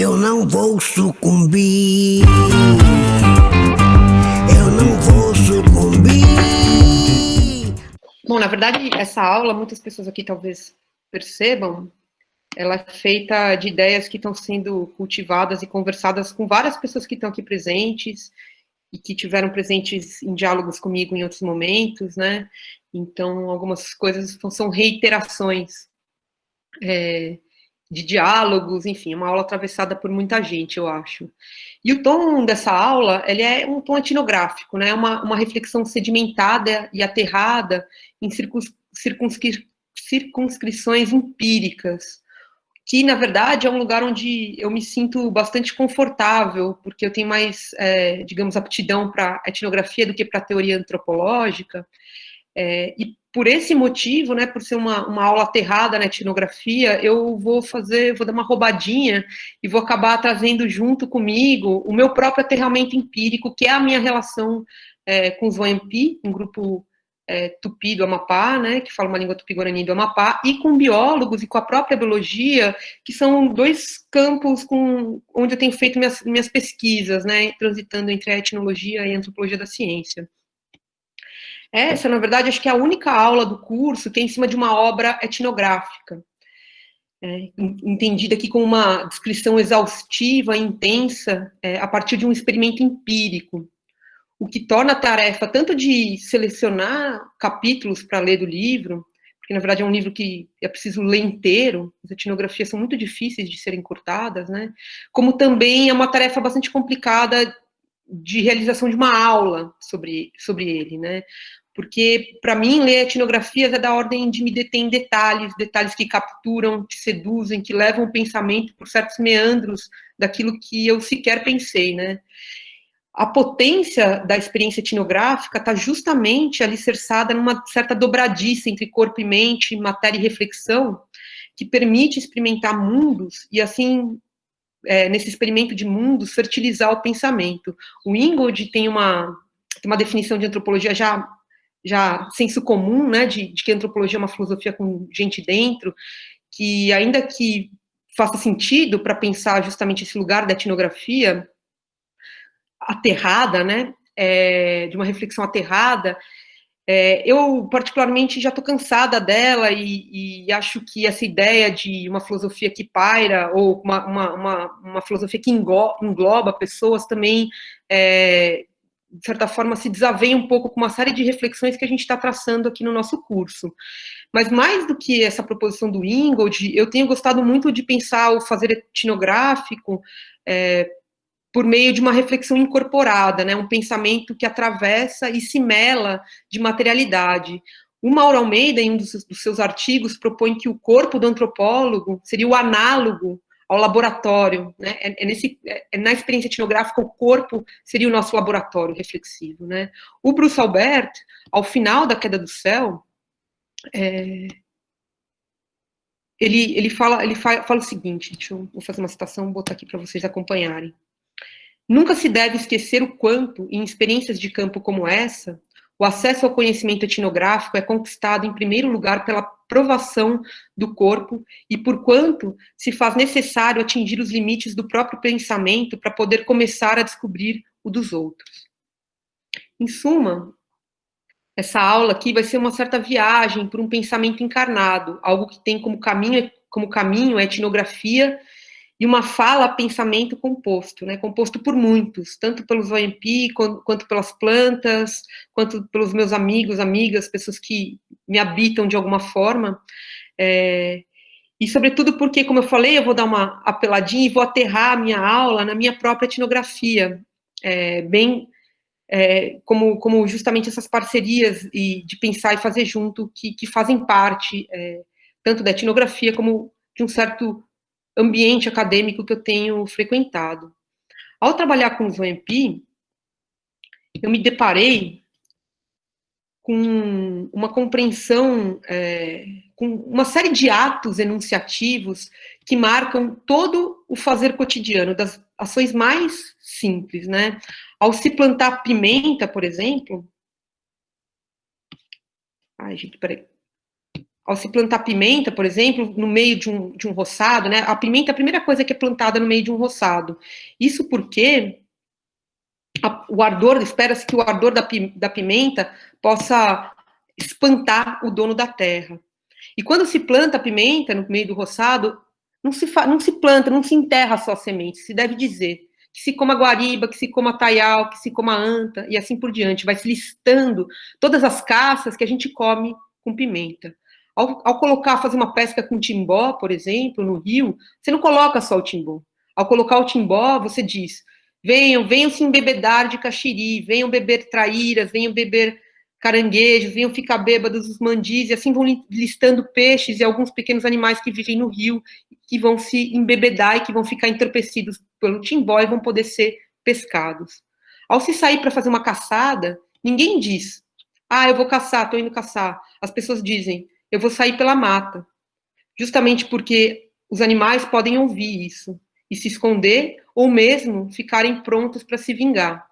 Eu não vou sucumbir. Eu não vou sucumbir. Bom, na verdade, essa aula, muitas pessoas aqui talvez percebam, ela é feita de ideias que estão sendo cultivadas e conversadas com várias pessoas que estão aqui presentes e que tiveram presentes em diálogos comigo em outros momentos, né? Então, algumas coisas são reiterações de diálogos, enfim, uma aula atravessada por muita gente, eu acho. E o tom dessa aula, ele é um tom etnográfico, né? Uma reflexão sedimentada e aterrada em circunscrições empíricas, que, na verdade, é um lugar onde eu me sinto bastante confortável, porque eu tenho mais, digamos, aptidão para etnografia do que para teoria antropológica, e por esse motivo, né, por ser uma aula aterrada na etnografia, eu vou dar uma roubadinha e vou acabar trazendo junto comigo o meu próprio aterramento empírico, que é a minha relação com os Wayampi, um grupo tupi do Amapá, né, que fala uma língua tupi-guarani do Amapá, e com biólogos e com a própria biologia, que são dois campos onde eu tenho feito minhas pesquisas, né, transitando entre a etnologia e a antropologia da ciência. Essa, na verdade, acho que é a única aula do curso que é em cima de uma obra etnográfica, entendida aqui como uma descrição exaustiva e intensa a partir de um experimento empírico, o que torna a tarefa tanto de selecionar capítulos para ler do livro, porque, na verdade, é um livro que é preciso ler inteiro, as etnografias são muito difíceis de serem cortadas, né, como também é uma tarefa bastante complicada de realização de uma aula sobre ele, né, porque, para mim, ler etnografias é da ordem de me deter em detalhes que capturam, que seduzem, que levam o pensamento por certos meandros daquilo que eu sequer pensei, né. A potência da experiência etnográfica está justamente alicerçada numa certa dobradiça entre corpo e mente, matéria e reflexão, que permite experimentar mundos e, assim, nesse experimento de mundos, fertilizar o pensamento. O Ingold tem uma definição de antropologia já senso comum, né, de que a antropologia é uma filosofia com gente dentro, que, ainda que faça sentido para pensar justamente esse lugar da etnografia aterrada, né, de uma reflexão aterrada, eu, particularmente, já estou cansada dela e acho que essa ideia de uma filosofia que paira, ou uma filosofia que engloba pessoas também, de certa forma, se desaveia um pouco com uma série de reflexões que a gente está traçando aqui no nosso curso. Mas, mais do que essa proposição do Ingold, eu tenho gostado muito de pensar o fazer etnográfico por meio de uma reflexão incorporada, né, um pensamento que atravessa e se mela de materialidade. O Mauro Almeida, em um dos seus artigos, propõe que o corpo do antropólogo seria o análogo ao laboratório, né? Na experiência etnográfica, o corpo seria o nosso laboratório reflexivo, né? O Bruce Albert, ao final da Queda do Céu, ele fala o seguinte, vou fazer uma citação, vou botar aqui para vocês acompanharem. Nunca se deve esquecer o quanto, em experiências de campo como essa, o acesso ao conhecimento etnográfico é conquistado, em primeiro lugar, pela provação do corpo e por quanto se faz necessário atingir os limites do próprio pensamento para poder começar a descobrir o dos outros. Em suma, essa aula aqui vai ser uma certa viagem por um pensamento encarnado, algo que tem como caminho a etnografia e uma fala-pensamento composto, né, composto por muitos, tanto pelos OMP, quanto pelas plantas, quanto pelos meus amigos, amigas, pessoas que me habitam de alguma forma, e sobretudo porque, como eu falei, eu vou dar uma apeladinha e vou aterrar a minha aula na minha própria etnografia, como justamente essas parcerias de pensar e fazer junto, que fazem parte tanto da etnografia como de um certo ambiente acadêmico que eu tenho frequentado. Ao trabalhar com os OMP, eu me deparei com uma compreensão, com uma série de atos enunciativos que marcam todo o fazer cotidiano, das ações mais simples, né? Ao se plantar pimenta, por exemplo... Ai, gente, peraí. ao se plantar pimenta, por exemplo, no meio de um roçado, né? A pimenta é a primeira coisa que é plantada no meio de um roçado. Isso porque o ardor, espera-se que o ardor da pimenta possa espantar o dono da terra. E quando se planta a pimenta no meio do roçado, não se planta, não se enterra só a semente, se deve dizer que se coma guariba, que se coma taial, que se coma anta, e assim por diante. Vai se listando todas as caças que a gente come com pimenta. Ao colocar, fazer uma pesca com timbó, por exemplo, no rio, você não coloca só o timbó. Ao colocar o timbó, você diz: venham se embebedar de caxiri, venham beber traíras, venham beber caranguejos, venham ficar bêbados os mandis, e assim vão listando peixes e alguns pequenos animais que vivem no rio, que vão se embebedar e que vão ficar entorpecidos pelo timbó e vão poder ser pescados. Ao se sair para fazer uma caçada, ninguém diz: eu vou caçar, estou indo caçar. As pessoas dizem: eu vou sair pela mata. Justamente porque os animais podem ouvir isso e se esconder, ou mesmo ficarem prontos para se vingar.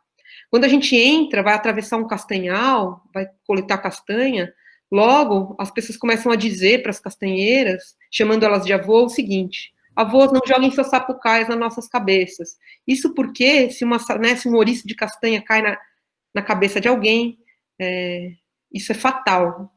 Quando a gente entra, vai atravessar um castanhal, vai coletar castanha, logo as pessoas começam a dizer para as castanheiras, chamando elas de avô, o seguinte: avós, não joguem seus sapucais nas nossas cabeças. Isso porque, se um ouriço de castanha cai na cabeça de alguém, isso é fatal.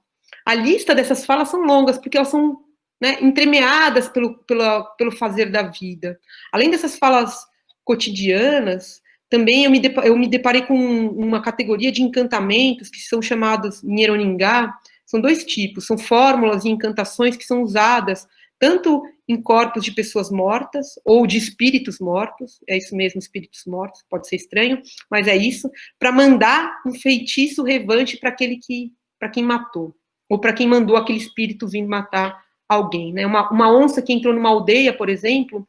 A lista dessas falas são longas, porque elas são, né, entremeadas pelo fazer da vida. Além dessas falas cotidianas, também eu me deparei com uma categoria de encantamentos que são chamados Nyeroningá. São dois tipos, são fórmulas e encantações que são usadas tanto em corpos de pessoas mortas ou de espíritos mortos, é isso mesmo, espíritos mortos, pode ser estranho, mas é isso, para mandar um feitiço relevante para quem matou, ou para quem mandou aquele espírito vir matar alguém, né? Uma onça que entrou numa aldeia, por exemplo,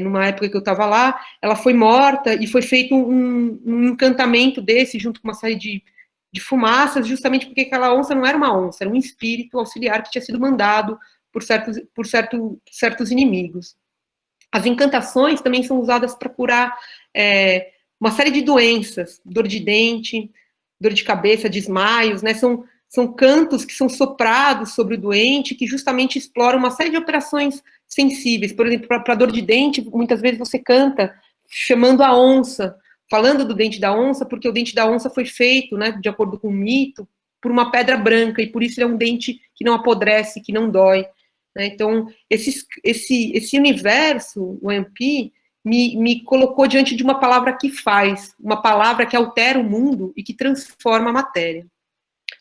numa época que eu estava lá, ela foi morta e foi feito um encantamento desse, junto com uma série de fumaças, justamente porque aquela onça não era uma onça, era um espírito auxiliar que tinha sido mandado por certos inimigos. As encantações também são usadas para curar uma série de doenças, dor de dente, dor de cabeça, desmaios, né? São cantos que são soprados sobre o doente, que justamente exploram uma série de operações sensíveis. Por exemplo, para dor de dente, muitas vezes você canta chamando a onça, falando do dente da onça, porque o dente da onça foi feito, né, de acordo com o mito, por uma pedra branca, e por isso ele é um dente que não apodrece, que não dói. Né? Então, esse universo, o Ampi, me colocou diante de uma palavra que faz, uma palavra que altera o mundo e que transforma a matéria.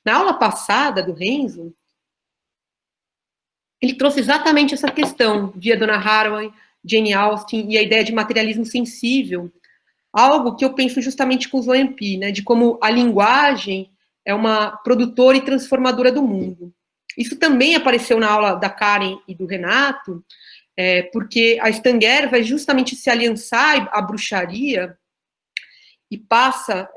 Na aula passada do Renzo, ele trouxe exatamente essa questão, via Donna Haraway, Jane Austen, e a ideia de materialismo sensível, algo que eu penso justamente com o Zoempi, né, de como a linguagem é uma produtora e transformadora do mundo. Isso também apareceu na aula da Karen e do Renato, porque a Stanger vai justamente se aliançar à bruxaria e passa,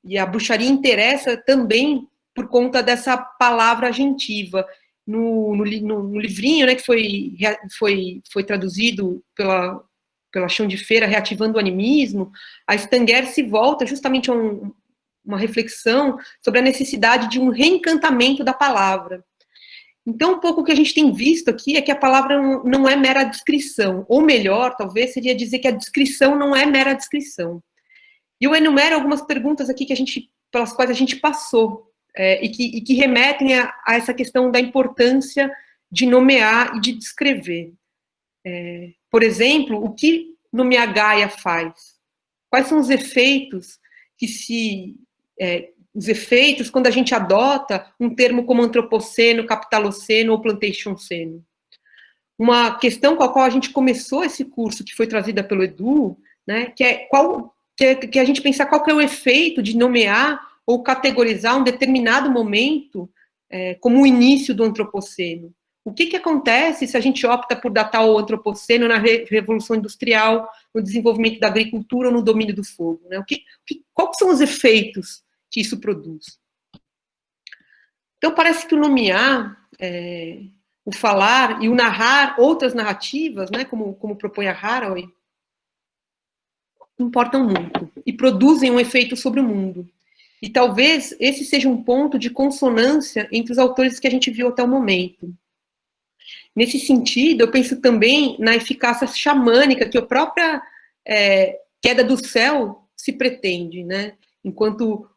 e a bruxaria interessa também por conta dessa palavra agentiva. No livrinho, né, que foi traduzido pela Chão de Feira, Reativando o Animismo, a Stanger se volta justamente a uma reflexão sobre a necessidade de um reencantamento da palavra. Então, um pouco o que a gente tem visto aqui é que a palavra não é mera descrição, ou melhor, talvez, seria dizer que a descrição não é mera descrição. E eu enumero algumas perguntas aqui pelas quais a gente passou, e que remetem a essa questão da importância de nomear e de descrever. Por exemplo, o que nomear Gaia faz? Quais são os efeitos os efeitos quando a gente adota um termo como antropoceno, capitaloceno ou plantationceno? Uma questão com a qual a gente começou esse curso, que foi trazida pelo Edu, né, que a gente pensar qual que é o efeito de nomear ou categorizar um determinado momento como o início do antropoceno. O que acontece se a gente opta por datar o antropoceno na Revolução Industrial, no desenvolvimento da agricultura ou no domínio do fogo? Né? Quais são os efeitos que isso produz? Então, parece que o nomear, o falar e o narrar outras narrativas, né, como propõe a Haraway, importam muito e produzem um efeito sobre o mundo. E talvez esse seja um ponto de consonância entre os autores que a gente viu até o momento. Nesse sentido, eu penso também na eficácia xamânica que a própria queda do céu se pretende, né? Enquanto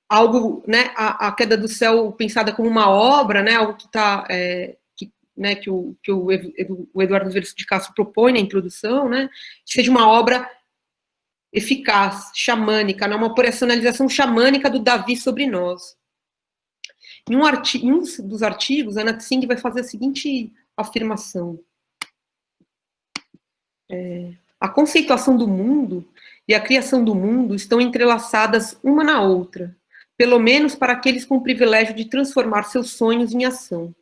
algo, né, a queda do céu pensada como uma obra, né, algo que está, né, que o Eduardo Verso de Castro propõe na introdução, né, que seja uma obra eficaz, xamânica, né, uma operacionalização xamânica do Davi sobre nós. Em um dos artigos, Anna Tsing vai fazer a seguinte afirmação. A conceituação do mundo e a criação do mundo estão entrelaçadas uma na outra, pelo menos para aqueles com o privilégio de transformar seus sonhos em ação.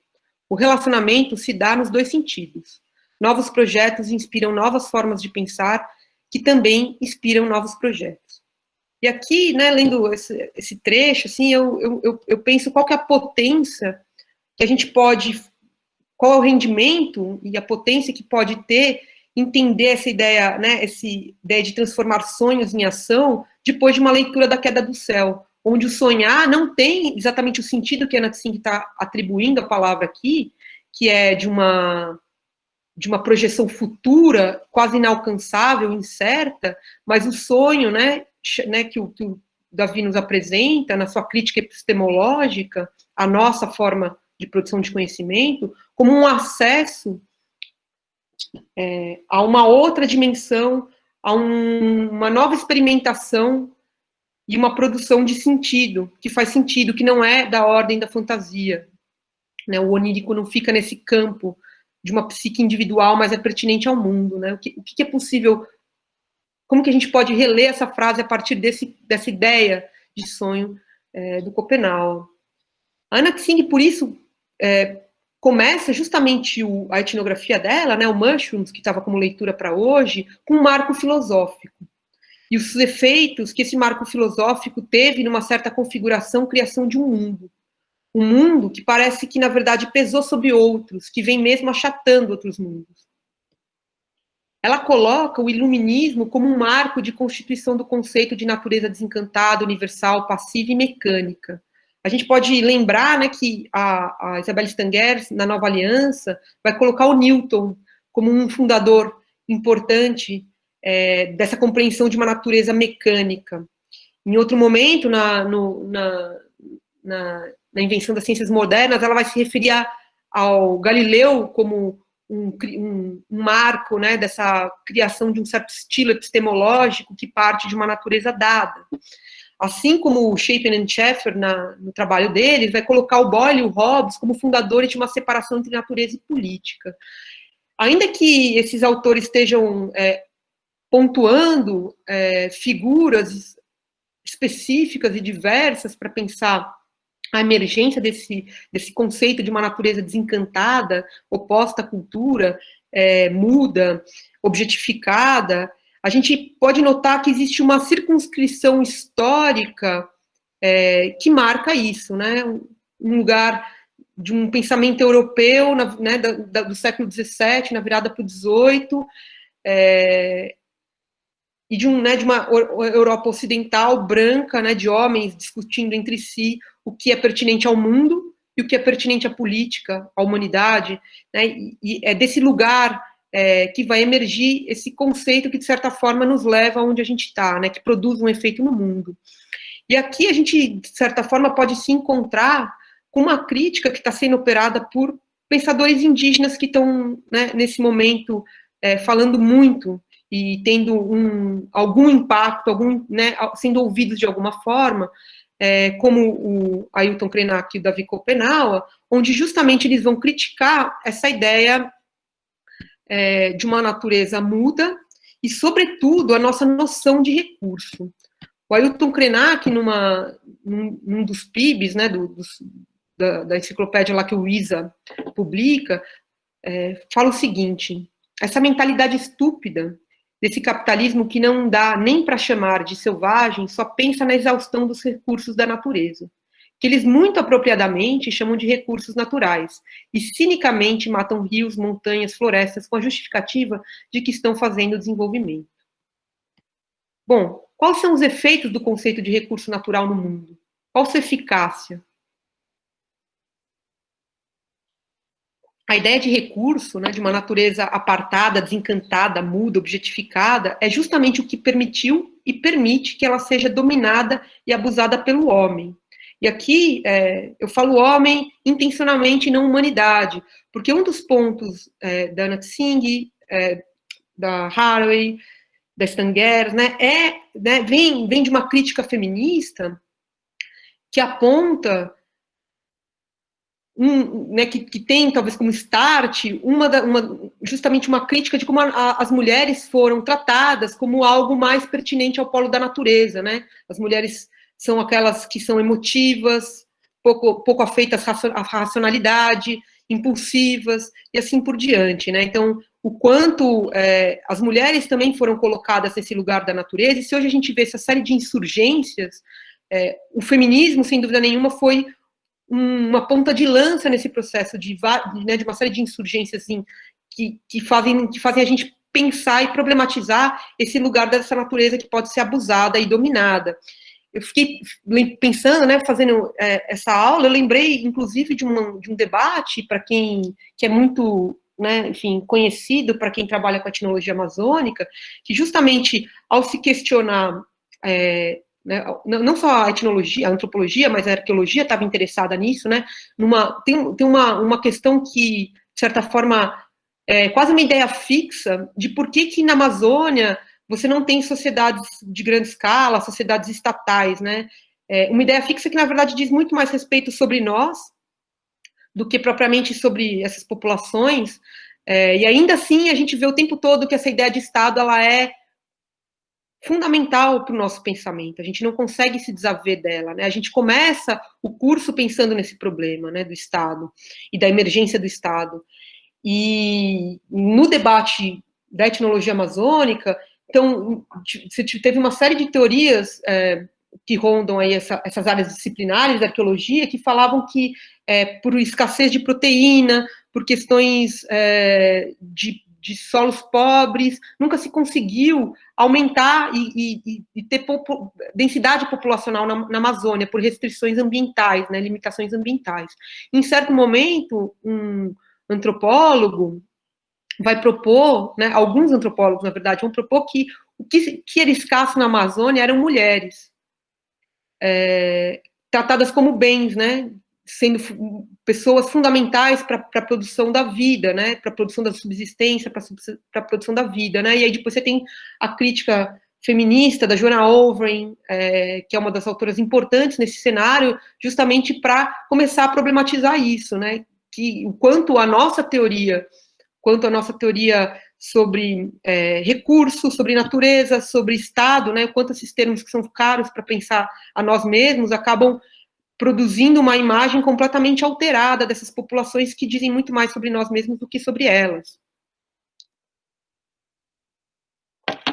O relacionamento se dá nos dois sentidos. Novos projetos inspiram novas formas de pensar, que também inspiram novos projetos. E aqui, né, lendo esse trecho, assim, eu penso qual que é a potência que a gente pode, qual é o rendimento e a potência que pode ter entender essa ideia, né, essa ideia de transformar sonhos em ação depois de uma leitura da Queda do Céu, onde o sonhar não tem exatamente o sentido que a Anna Tsing está atribuindo à palavra aqui, que é de uma projeção futura, quase inalcançável, incerta, mas o sonho, né, que o Davi nos apresenta, na sua crítica epistemológica, a nossa forma de produção de conhecimento, como um acesso a uma outra dimensão, a uma nova experimentação e uma produção de sentido, que faz sentido, que não é da ordem da fantasia. Né? O onírico não fica nesse campo de uma psique individual, mas é pertinente ao mundo. Né? O que é possível, como que a gente pode reler essa frase a partir dessa ideia de sonho do Schopenhauer? A Anna Tsing, por isso, começa justamente a etnografia dela, né, o Mushrooms, que estava como leitura para hoje, com um marco filosófico. E os efeitos que esse marco filosófico teve numa certa configuração, criação de um mundo. Um mundo que parece que, na verdade, pesou sobre outros, que vem mesmo achatando outros mundos. Ela coloca o iluminismo como um marco de constituição do conceito de natureza desencantada, universal, passiva e mecânica. A gente pode lembrar, né, que a Isabelle Stenger, na Nova Aliança, vai colocar o Newton como um fundador importante dessa compreensão de uma natureza mecânica. Em outro momento, na invenção das ciências modernas, ela vai se referir ao Galileu como um marco, né, dessa criação de um certo estilo epistemológico que parte de uma natureza dada. Assim como o Chapin e Schaeffer, no trabalho deles, vai colocar o Boyle e o Hobbes como fundadores de uma separação entre natureza e política. Ainda que esses autores estejam pontuando figuras específicas e diversas para pensar a emergência desse conceito de uma natureza desencantada, oposta à cultura, muda, objetificada, a gente pode notar que existe uma circunscrição histórica que marca isso, né? Um lugar de um pensamento europeu, né, do século XVII, na virada para o XVIII, e de uma Europa ocidental branca, né, de homens discutindo entre si o que é pertinente ao mundo e o que é pertinente à política, à humanidade, né, e é desse lugar que vai emergir esse conceito que, de certa forma, nos leva aonde a gente está, né, que produz um efeito no mundo. E aqui a gente, de certa forma, pode se encontrar com uma crítica que está sendo operada por pensadores indígenas que estão, né, nesse momento, falando muito e tendo algum impacto, né, sendo ouvidos de alguma forma, como o Ailton Krenak e o Davi Schopenhauer, onde justamente eles vão criticar essa ideia de uma natureza muda e, sobretudo, a nossa noção de recurso. O Ailton Krenak, num dos PIBs, né, da enciclopédia lá que o ISA publica, fala o seguinte: essa mentalidade estúpida desse capitalismo que não dá nem para chamar de selvagem, só pensa na exaustão dos recursos da natureza, que eles muito apropriadamente chamam de recursos naturais, e cinicamente matam rios, montanhas, florestas, com a justificativa de que estão fazendo desenvolvimento. Bom, quais são os efeitos do conceito de recurso natural no mundo? Qual sua eficácia? A ideia de recurso, né, de uma natureza apartada, desencantada, muda, objetificada, é justamente o que permitiu e permite que ela seja dominada e abusada pelo homem. E aqui eu falo homem intencionalmente, não humanidade, porque um dos pontos da Anna Tsing, da Haraway, da Stangers, né, vem de uma crítica feminista que aponta né, que tem, talvez, como start, justamente uma crítica de como as mulheres foram tratadas como algo mais pertinente ao polo da natureza, né? As mulheres são aquelas que são emotivas, pouco afeitas à racionalidade, impulsivas, e assim por diante, né? Então, o quanto as mulheres também foram colocadas nesse lugar da natureza, e se hoje a gente vê essa série de insurgências, o feminismo, sem dúvida nenhuma, foi uma ponta de lança nesse processo de uma série de insurgências assim, que fazem a gente pensar e problematizar esse lugar dessa natureza que pode ser abusada e dominada. Eu fiquei pensando, né, fazendo essa aula, eu lembrei, inclusive, de um debate, para quem que é muito, né, enfim, conhecido para quem trabalha com a etnologia amazônica, que justamente, ao se questionar né, não só a etnologia, a antropologia, mas a arqueologia estava interessada nisso, né? Tem uma questão que, de certa forma, é quase uma ideia fixa de por que na Amazônia você não tem sociedades de grande escala, sociedades estatais, né? Uma ideia fixa que, na verdade, diz muito mais respeito sobre nós do que propriamente sobre essas populações, e ainda assim a gente vê o tempo todo que essa ideia de Estado, ela é fundamental para o nosso pensamento, a gente não consegue se desaver dela, né? A gente começa o curso pensando nesse problema, né, do Estado e da emergência do Estado. E no debate da etnologia amazônica, então, você teve uma série de teorias que rondam aí essas áreas disciplinares da arqueologia, que falavam que por escassez de proteína, por questões de solos pobres, nunca se conseguiu aumentar e ter densidade populacional na Amazônia por restrições ambientais, né, limitações ambientais. Em certo momento, um antropólogo vai propor, né, alguns antropólogos, na verdade, vão propor que o que era escasso na Amazônia eram mulheres, tratadas como bens, né, sendo pessoas fundamentais para a produção da vida, né, para a produção da subsistência, para a produção da vida, né, e aí depois você tem a crítica feminista da Joanna Overing, que é uma das autoras importantes nesse cenário, justamente para começar a problematizar isso, né, que o quanto a nossa teoria sobre recursos, sobre natureza, sobre Estado, né, quanto esses termos que são caros para pensar a nós mesmos, acabam produzindo uma imagem completamente alterada dessas populações que dizem muito mais sobre nós mesmos do que sobre elas.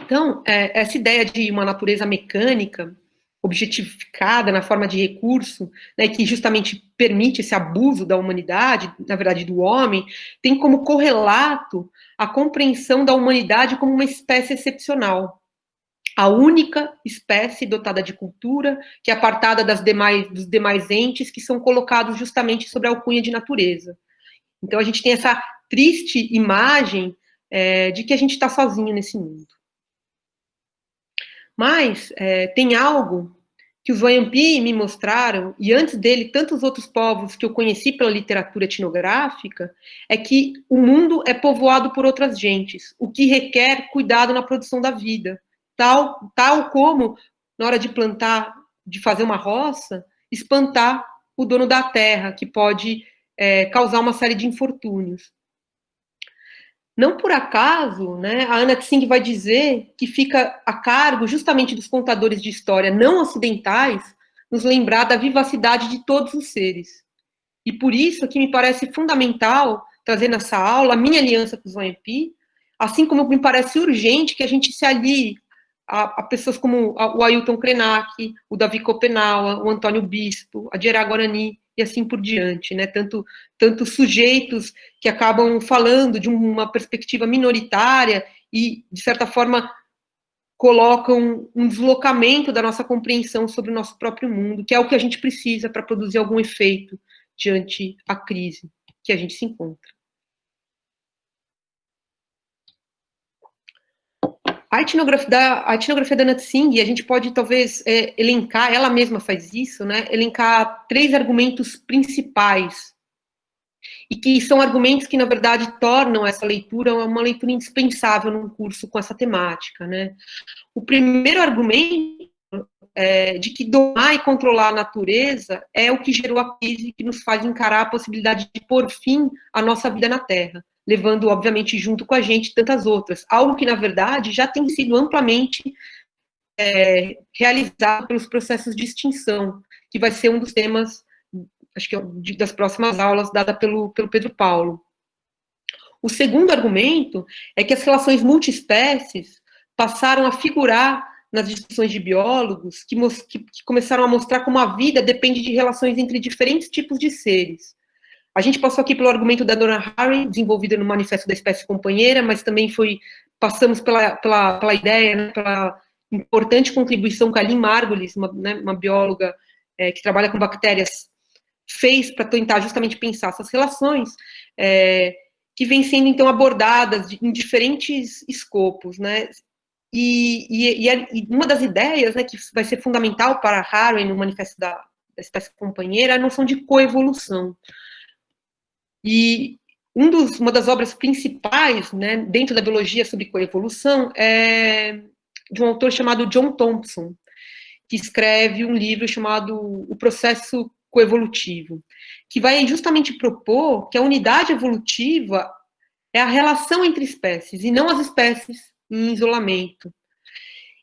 Então, essa ideia de uma natureza mecânica, objetificada na forma de recurso, né, que justamente permite esse abuso da humanidade, na verdade do homem, tem como correlato a compreensão da humanidade como uma espécie excepcional, a única espécie dotada de cultura, que é apartada dos demais entes que são colocados justamente sobre a alcunha de natureza. Então a gente tem essa triste imagem de que a gente está sozinho nesse mundo. Mas tem algo que os Wayampi me mostraram, e antes dele, tantos outros povos que eu conheci pela literatura etnográfica, é que o mundo é povoado por outras gentes, o que requer cuidado na produção da vida. Tal como, na hora de plantar, de fazer uma roça, espantar o dono da terra, que pode causar uma série de infortúnios. Não por acaso, né, a Anna Tsing vai dizer que fica a cargo justamente dos contadores de história não ocidentais nos lembrar da vivacidade de todos os seres. E por isso que me parece fundamental trazer nessa aula a minha aliança com os Wayampi, assim como me parece urgente que a gente se alie a pessoas como o Ailton Krenak, o Davi Kopenawa, o Antônio Bispo, a Dierá Guarani, e assim por diante, né? Tanto sujeitos que acabam falando de uma perspectiva minoritária e, de certa forma, colocam um deslocamento da nossa compreensão sobre o nosso próprio mundo, que é o que a gente precisa para produzir algum efeito diante a crise que a gente se encontra. A etnografia da Anat Singh, a gente pode talvez elencar, ela mesma faz isso, né? Elencar 3 argumentos principais, e que são argumentos que, na verdade, tornam essa leitura uma leitura indispensável num curso com essa temática, né? O primeiro argumento é de que domar e controlar a natureza é o que gerou a crise que nos faz encarar a possibilidade de pôr fim à nossa vida na Terra, levando, obviamente, junto com a gente tantas outras, algo que, na verdade, já tem sido amplamente realizado pelos processos de extinção, que vai ser um dos temas, acho que das próximas aulas, dada pelo Pedro Paulo. O segundo argumento é que as relações multiespécies passaram a figurar nas discussões de biólogos, que começaram a mostrar como a vida depende de relações entre diferentes tipos de seres. A gente passou aqui pelo argumento da Donna Haraway, desenvolvida no Manifesto da Espécie Companheira, mas também passamos pela ideia, né, pela importante contribuição que a Lynn Margulis, uma bióloga que trabalha com bactérias, fez para tentar justamente pensar essas relações, que vêm sendo, então, abordadas em diferentes escopos, né? E uma das ideias, né, que vai ser fundamental para a Haraway no Manifesto da Espécie Companheira é a noção de coevolução. E uma das obras principais, né, dentro da biologia sobre coevolução é de um autor chamado John Thompson, que escreve um livro chamado O Processo Coevolutivo, que vai justamente propor que a unidade evolutiva é a relação entre espécies, e não as espécies em isolamento.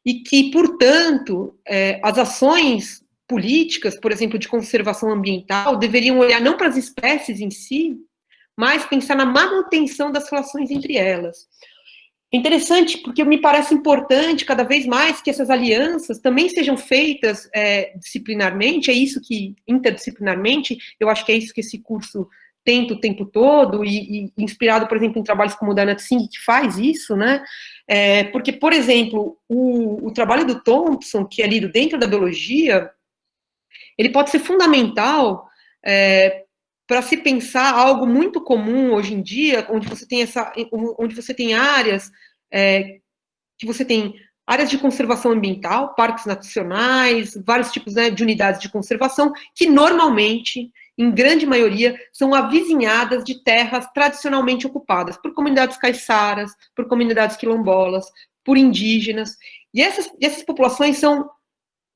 E que, portanto, as ações políticas, por exemplo, de conservação ambiental, deveriam olhar não para as espécies em si, mas pensar na manutenção das relações entre elas. É interessante porque me parece importante cada vez mais que essas alianças também sejam feitas disciplinarmente, interdisciplinarmente, eu acho que é isso que esse curso tenta o tempo todo, e inspirado, por exemplo, em trabalhos como o da Anat Singh, que faz isso, né? Porque, por exemplo, o trabalho do Thompson, que é lido dentro da biologia, ele pode ser fundamental para se pensar algo muito comum hoje em dia, onde você tem áreas que você tem áreas de conservação ambiental, parques nacionais, vários tipos, né, de unidades de conservação, que normalmente, em grande maioria, são avizinhadas de terras tradicionalmente ocupadas por comunidades caiçaras, por comunidades quilombolas, por indígenas, e essas populações são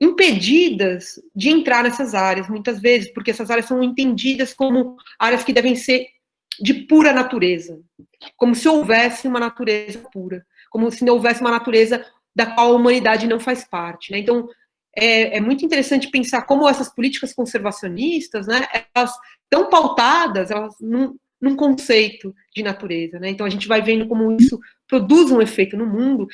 impedidas de entrar nessas áreas, muitas vezes, porque essas áreas são entendidas como áreas que devem ser de pura natureza, como se houvesse uma natureza pura, como se não houvesse uma natureza da qual a humanidade não faz parte, né? Então, é muito interessante pensar como essas políticas conservacionistas, né, elas estão pautadas num conceito de natureza, né? Então, a gente vai vendo como isso produz um efeito no mundo,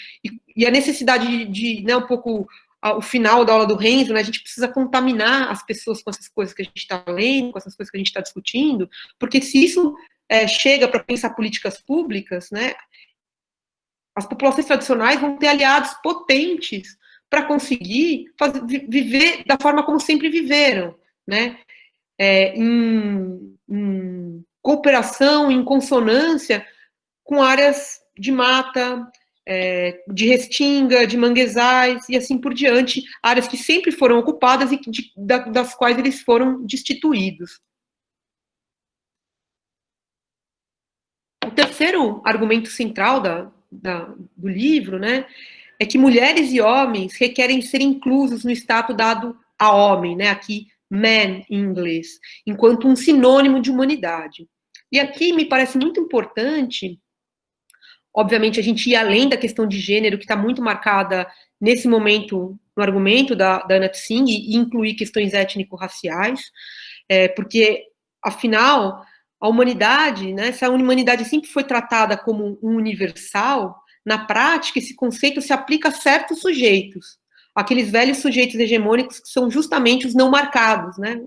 e a necessidade de né, um pouco ao final da aula do Renzo, né, a gente precisa contaminar as pessoas com essas coisas que a gente está lendo, com essas coisas que a gente está discutindo, porque se isso chega para pensar políticas públicas, né, as populações tradicionais vão ter aliados potentes para conseguir viver da forma como sempre viveram, né, em cooperação, em consonância com áreas de mata, de restinga, de manguezais, e assim por diante, áreas que sempre foram ocupadas e das quais eles foram destituídos. O terceiro argumento central do livro, né, é que mulheres e homens requerem ser inclusos no status dado a homem, né, aqui man em inglês, enquanto um sinônimo de humanidade. E aqui me parece muito importante, obviamente, a gente ir além da questão de gênero, que está muito marcada nesse momento no argumento da Anat Singh, e incluir questões étnico-raciais, porque, afinal, a humanidade, né, se a humanidade sempre foi tratada como um universal, na prática, esse conceito se aplica a certos sujeitos, aqueles velhos sujeitos hegemônicos que são justamente os não marcados, né,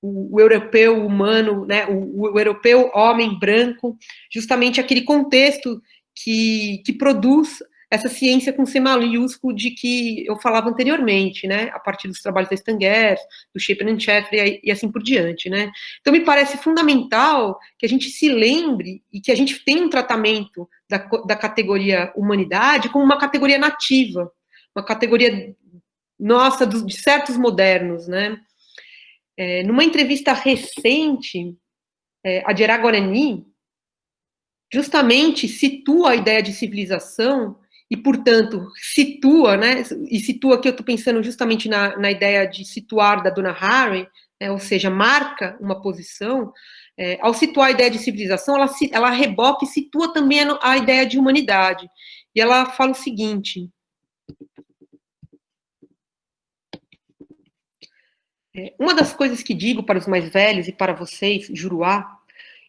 o europeu humano, né, o europeu homem branco, justamente aquele contexto que produz essa ciência com C maiúsculo de que eu falava anteriormente, né, a partir dos trabalhos da Stangers, do Shapiro and Sheffer e assim por diante, né. Então, me parece fundamental que a gente se lembre e que a gente tenha um tratamento da categoria humanidade como uma categoria nativa, uma categoria nossa, de certos modernos, né. Numa entrevista recente, a Gerard Guarani justamente situa a ideia de civilização e, portanto, situa, né, e situa que eu estou pensando justamente na ideia de situar da Donna Haraway, ou seja, marca uma posição, ao situar a ideia de civilização, ela reboca e situa também a ideia de humanidade. E ela fala o seguinte: uma das coisas que digo para os mais velhos e para vocês, Juruá,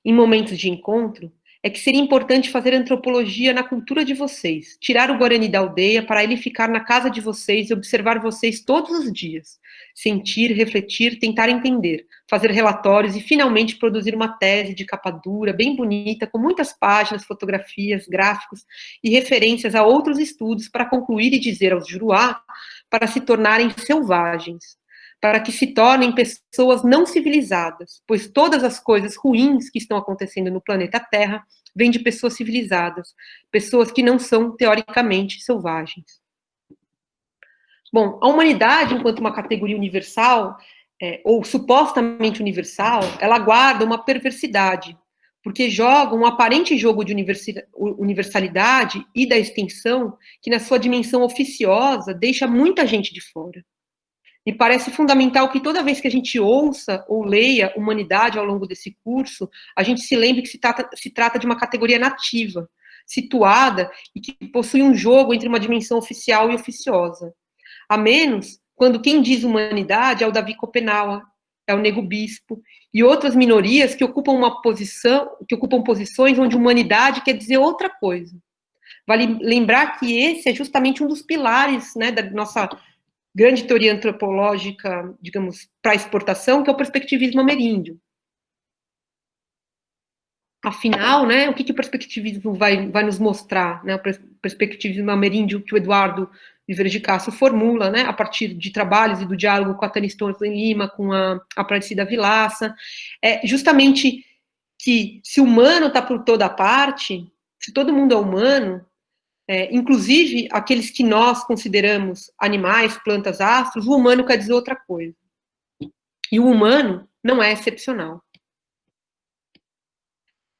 em momentos de encontro, é que seria importante fazer antropologia na cultura de vocês, tirar o Guarani da aldeia para ele ficar na casa de vocês e observar vocês todos os dias, sentir, refletir, tentar entender, fazer relatórios e finalmente produzir uma tese de capa dura, bem bonita, com muitas páginas, fotografias, gráficos e referências a outros estudos para concluir e dizer aos Juruá para se tornarem selvagens, para que se tornem pessoas não civilizadas, pois todas as coisas ruins que estão acontecendo no planeta Terra vêm de pessoas civilizadas, pessoas que não são, teoricamente, selvagens. Bom, a humanidade, enquanto uma categoria universal, ou supostamente universal, ela guarda uma perversidade, porque joga um aparente jogo de universalidade e da extensão que, na sua dimensão oficiosa, deixa muita gente de fora. Me parece fundamental que toda vez que a gente ouça ou leia humanidade ao longo desse curso, a gente se lembre que se trata de uma categoria nativa, situada e que possui um jogo entre uma dimensão oficial e oficiosa. A menos quando quem diz humanidade é o Davi Copenaua, é o Nego Bispo, e outras minorias que ocupam posições onde humanidade quer dizer outra coisa. Vale lembrar que esse é justamente um dos pilares, né, da nossa grande teoria antropológica, digamos, para exportação, que é o perspectivismo ameríndio. Afinal, né, o que o perspectivismo vai nos mostrar, né, o perspectivismo ameríndio que o Eduardo Viveiro de Castro formula, né, a partir de trabalhos e do diálogo com a Tânia Stolz em Lima, com a Aparecida Vilaça, é justamente que se o humano está por toda parte, se todo mundo é humano, inclusive aqueles que nós consideramos animais, plantas, astros, o humano quer dizer outra coisa. E o humano não é excepcional.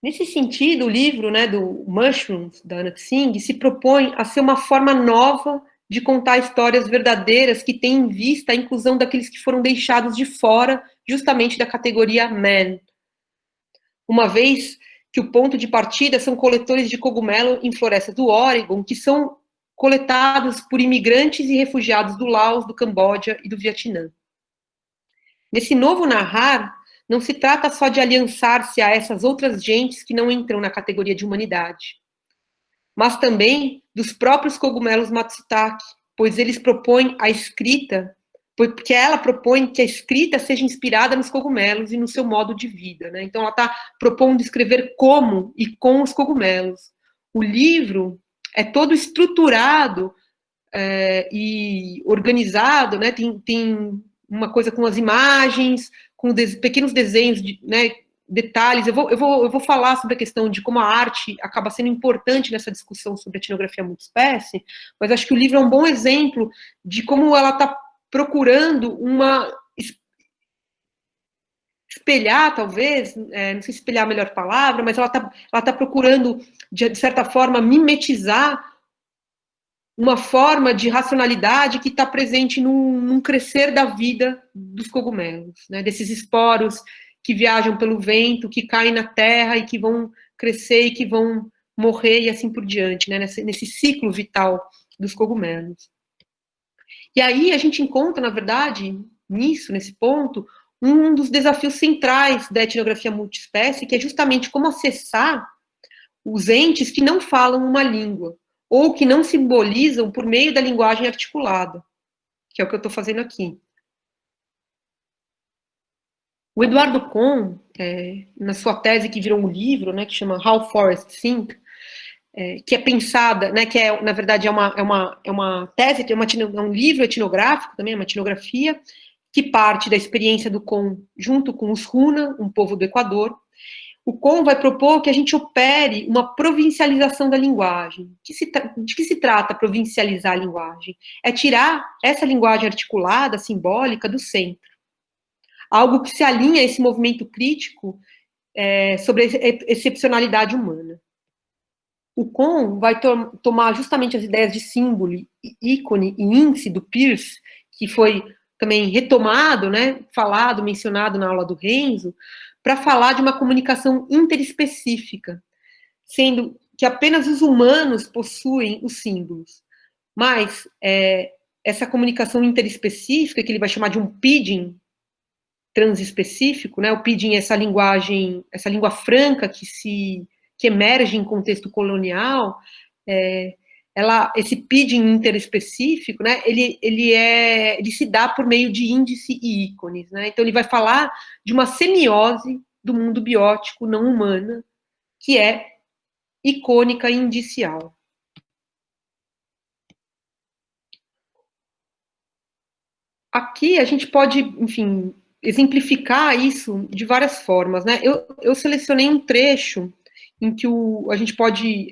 Nesse sentido, o livro, né, do Mushrooms, da Anat Singh, se propõe a ser uma forma nova de contar histórias verdadeiras que têm em vista a inclusão daqueles que foram deixados de fora, justamente da categoria man. Uma vez que o ponto de partida são coletores de cogumelo em florestas do Oregon, que são coletados por imigrantes e refugiados do Laos, do Camboja e do Vietnã. Nesse novo narrar, não se trata só de aliançar-se a essas outras gentes que não entram na categoria de humanidade, mas também dos próprios cogumelos Matsutake, pois eles propõem a escrita, porque ela propõe que a escrita seja inspirada nos cogumelos e no seu modo de vida, né? Então ela está propondo escrever como e com os cogumelos. O livro é todo estruturado e organizado, né? Tem uma coisa com as imagens, com pequenos desenhos, né? Detalhes. Eu vou falar sobre a questão de como a arte acaba sendo importante nessa discussão sobre a etnografia multiespécie, mas acho que o livro é um bom exemplo de como ela está procurando espelhar, talvez, não sei se espelhar a melhor palavra, mas ela tá procurando, de certa forma, mimetizar uma forma de racionalidade que está presente num crescer da vida dos cogumelos, né, desses esporos que viajam pelo vento, que caem na terra e que vão crescer e que vão morrer e assim por diante, né, nesse ciclo vital dos cogumelos. E aí a gente encontra, na verdade, nesse ponto, um dos desafios centrais da etnografia multiespécie, que é justamente como acessar os entes que não falam uma língua, ou que não simbolizam por meio da linguagem articulada, que é o que eu estou fazendo aqui. O Eduardo Kohn, na sua tese que virou um livro, né, que chama How Forests Think, que é pensada, né, que na verdade é uma tese, é um livro etnográfico também, é uma etnografia, que parte da experiência do Kon junto com os Huna, um povo do Equador. O Kon vai propor que a gente opere uma provincialização da linguagem. De que se trata provincializar a linguagem? É tirar essa linguagem articulada, simbólica, do centro. Algo que se alinha a esse movimento crítico sobre a excepcionalidade humana. O Kon vai tomar justamente as ideias de símbolo, ícone e índice do Peirce, que foi também retomado, né, falado, mencionado na aula do Renzo, para falar de uma comunicação interespecífica, sendo que apenas os humanos possuem os símbolos. Mas essa comunicação interespecífica, que ele vai chamar de um pidgin transespecífico, né, o pidgin é essa linguagem, essa língua franca que emerge em contexto colonial, esse pidgin interespecífico, né, ele se dá por meio de índice e ícones, né, então ele vai falar de uma semiose do mundo biótico não humana, que é icônica e indicial. Aqui a gente pode, enfim, exemplificar isso de várias formas, né, eu selecionei um trecho em que a gente pode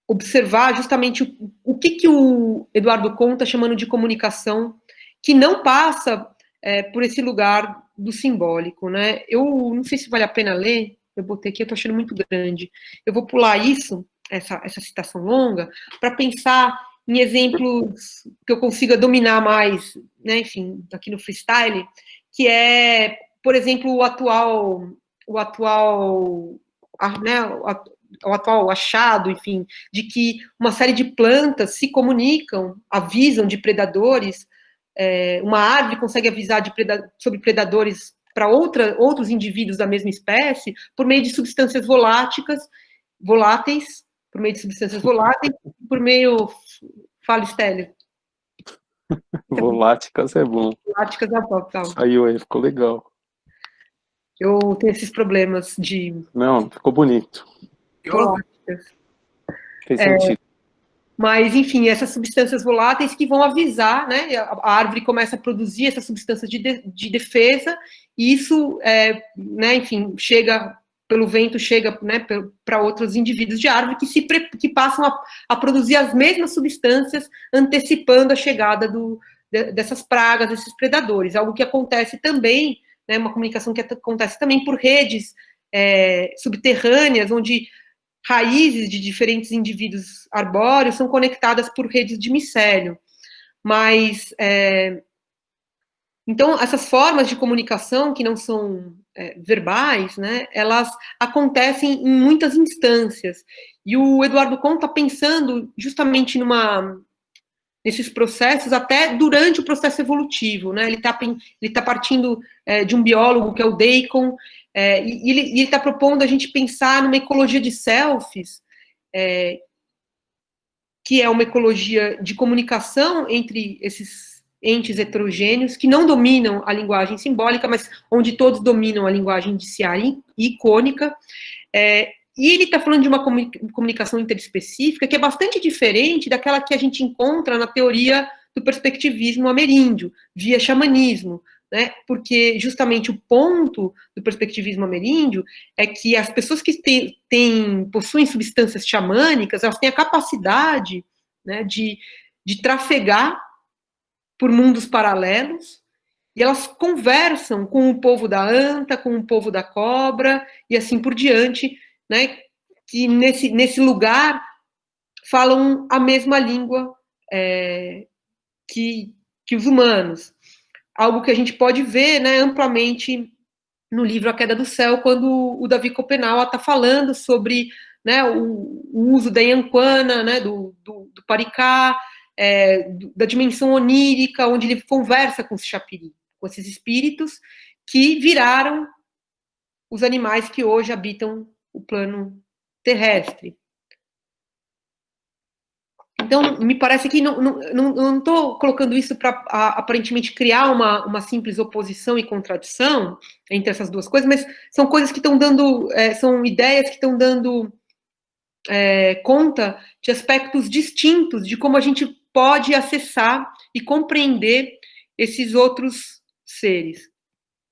observar justamente o que o Eduardo Kon está chamando de comunicação, que não passa por esse lugar do simbólico, né? Eu não sei se vale a pena ler, eu botei aqui, eu estou achando muito grande. Eu vou pular isso, essa citação longa, para pensar em exemplos que eu consiga dominar mais, né, enfim, aqui no freestyle, que é, por exemplo, o atual achado, enfim, de que uma série de plantas se comunicam, avisam de predadores, uma árvore consegue avisar sobre predadores para outros indivíduos da mesma espécie por meio de substâncias voláteis, por meio... Fala, Stélio. Voláticas é bom. Voláticas é bom, tá. Saiu aí, ficou legal. Eu tenho esses problemas de... Não, ficou bonito. Voláticas. Fez sentido. Mas, enfim, essas substâncias voláteis que vão avisar, né? A árvore começa a produzir essas substâncias de defesa, e isso, né, enfim, pelo vento, chega, né, para outros indivíduos de árvore que passam a produzir as mesmas substâncias, antecipando a chegada dessas pragas, desses predadores. Algo que acontece também, né, uma comunicação que acontece também por redes subterrâneas, onde raízes de diferentes indivíduos arbóreos são conectadas por redes de micélio. Mas, então, essas formas de comunicação que não são verbais, né, elas acontecem em muitas instâncias. E o Eduardo Kon está pensando justamente nesses processos até durante o processo evolutivo, né? Ele está partindo de um biólogo, que é o Dacon, e ele está propondo a gente pensar numa ecologia de selfies, que é uma ecologia de comunicação entre esses entes heterogêneos que não dominam a linguagem simbólica, mas onde todos dominam a linguagem indiciária e icônica. E ele está falando de uma comunicação interespecífica que é bastante diferente daquela que a gente encontra na teoria do perspectivismo ameríndio, via xamanismo, né? Porque justamente o ponto do perspectivismo ameríndio é que as pessoas que possuem substâncias xamânicas, elas têm a capacidade, né, de trafegar por mundos paralelos, e elas conversam com o povo da anta, com o povo da cobra, e assim por diante, né, que nesse lugar falam a mesma língua que os humanos. Algo que a gente pode ver, né, amplamente no livro A Queda do Céu, quando o Davi Copenaua está falando sobre, né, o uso da Yanquana, né, do Paricá, da dimensão onírica, onde ele conversa com os Chapiri, com esses espíritos que viraram os animais que hoje habitam o plano terrestre. Então, me parece que não estou colocando isso para aparentemente criar uma simples oposição e contradição entre essas duas coisas, mas são coisas que estão dando, são ideias que estão dando conta de aspectos distintos de como a gente pode acessar e compreender esses outros seres.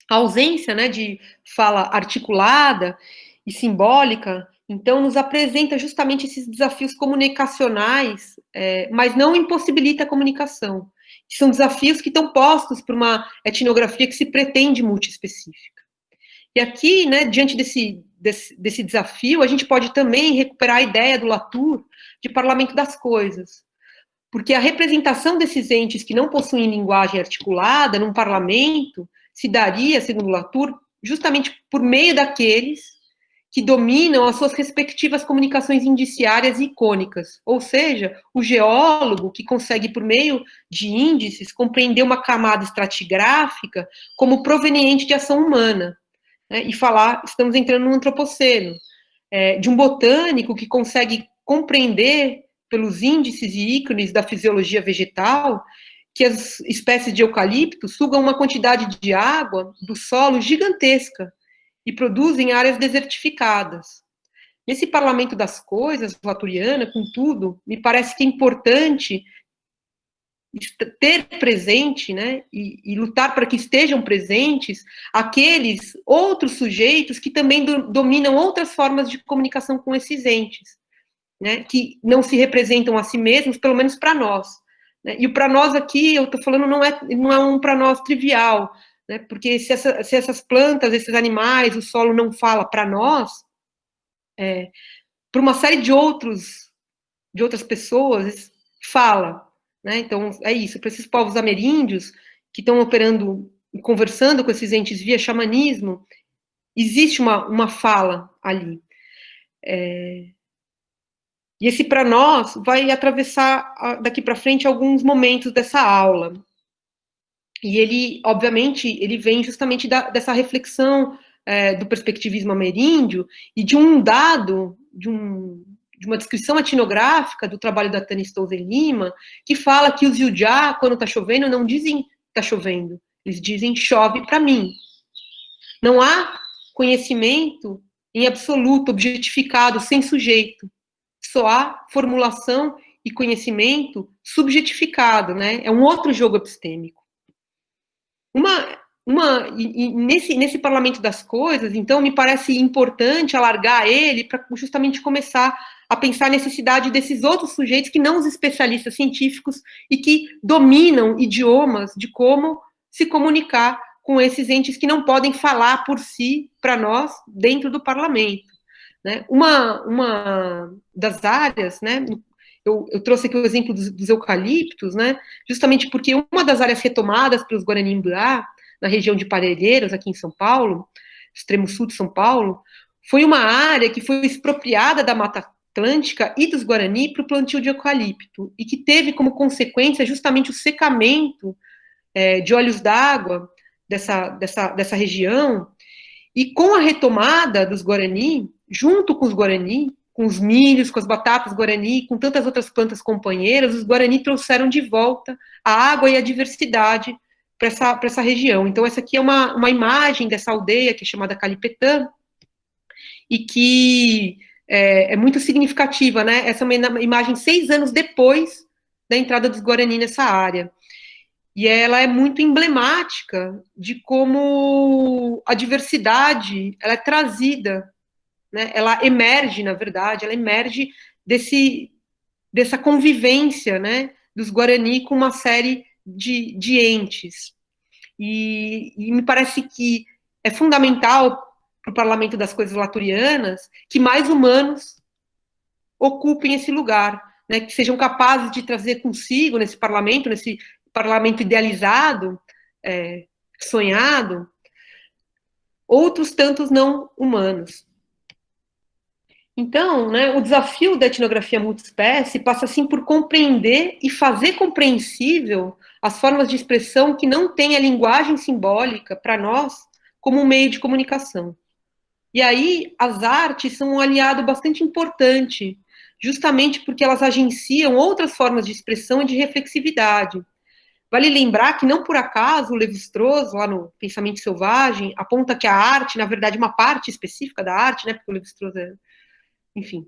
A ausência, né, de fala articulada e simbólica, então, nos apresenta justamente esses desafios comunicacionais, mas não impossibilita a comunicação. São desafios que estão postos por uma etnografia que se pretende multiespecífica. E aqui, né, diante desse desafio, a gente pode também recuperar a ideia do Latour de parlamento das coisas, porque a representação desses entes que não possuem linguagem articulada num parlamento se daria, segundo Latour, justamente por meio daqueles que dominam as suas respectivas comunicações indiciárias e icônicas, ou seja, o geólogo que consegue, por meio de índices, compreender uma camada estratigráfica como proveniente de ação humana, né, e falar, estamos entrando no antropoceno, de um botânico que consegue compreender, pelos índices e ícones da fisiologia vegetal, que as espécies de eucalipto sugam uma quantidade de água do solo gigantesca e produzem áreas desertificadas. Nesse parlamento das coisas, laturiana, contudo, me parece que é importante ter presente, né, e lutar para que estejam presentes aqueles outros sujeitos que também dominam outras formas de comunicação com esses entes, né, que não se representam a si mesmos, pelo menos para nós. Né, e o para nós aqui, eu estou falando, não é um para nós trivial, né, porque se essas plantas, esses animais, o solo não fala para nós, para uma série de outras pessoas, fala. Né? Então, é isso, para esses povos ameríndios que estão operando, conversando com esses entes via xamanismo, existe uma fala ali. E esse para nós vai atravessar daqui para frente alguns momentos dessa aula. E ele, obviamente, ele vem justamente dessa reflexão do perspectivismo ameríndio e de um dado, de uma descrição etnográfica do trabalho da Tânia Stolzen Lima, que fala que os Yujá, quando está chovendo, não dizem está chovendo, eles dizem chove para mim. Não há conhecimento em absoluto, objetificado, sem sujeito. Só há formulação e conhecimento subjetificado, né? É um outro jogo epistêmico. Nesse parlamento das coisas, então, me parece importante alargar ele para justamente começar a pensar a necessidade desses outros sujeitos que não os especialistas científicos e que dominam idiomas de como se comunicar com esses entes que não podem falar por si para nós dentro do parlamento. Né? Uma das áreas, né, eu trouxe aqui o exemplo dos eucaliptos, né, justamente porque uma das áreas retomadas pelos Guarani-Mbuá, na região de Parelheiros, aqui em São Paulo, extremo sul de São Paulo, foi uma área que foi expropriada da Mata Atlântica e dos Guarani para o plantio de eucalipto, e que teve como consequência justamente o secamento de olhos d'água dessa região, e com a retomada dos Guarani, junto com os Guarani, com os milhos, com as batatas Guarani, com tantas outras plantas companheiras, os Guarani trouxeram de volta a água e a diversidade para essa região. Então, essa aqui é uma imagem dessa aldeia, que é chamada Calipetã, e que é muito significativa, né? Essa é uma imagem 6 anos depois da entrada dos Guarani nessa área. E ela é muito emblemática de como a diversidade ela é trazida, né? Ela emerge, na verdade, ela emerge dessa convivência, né, dos Guarani com uma série de entes. E me parece que é fundamental para o parlamento das coisas laturianas que mais humanos ocupem esse lugar, né, que sejam capazes de trazer consigo nesse parlamento idealizado, sonhado, outros tantos não humanos. Então, né, o desafio da etnografia multiespécie passa, assim, por compreender e fazer compreensível as formas de expressão que não têm a linguagem simbólica para nós como um meio de comunicação. E aí, as artes são um aliado bastante importante, justamente porque elas agenciam outras formas de expressão e de reflexividade. Vale lembrar que, não por acaso, o Lévi-Strauss, lá no Pensamento Selvagem, aponta que a arte, na verdade, uma parte específica da arte, né, porque o Lévi-Strauss enfim,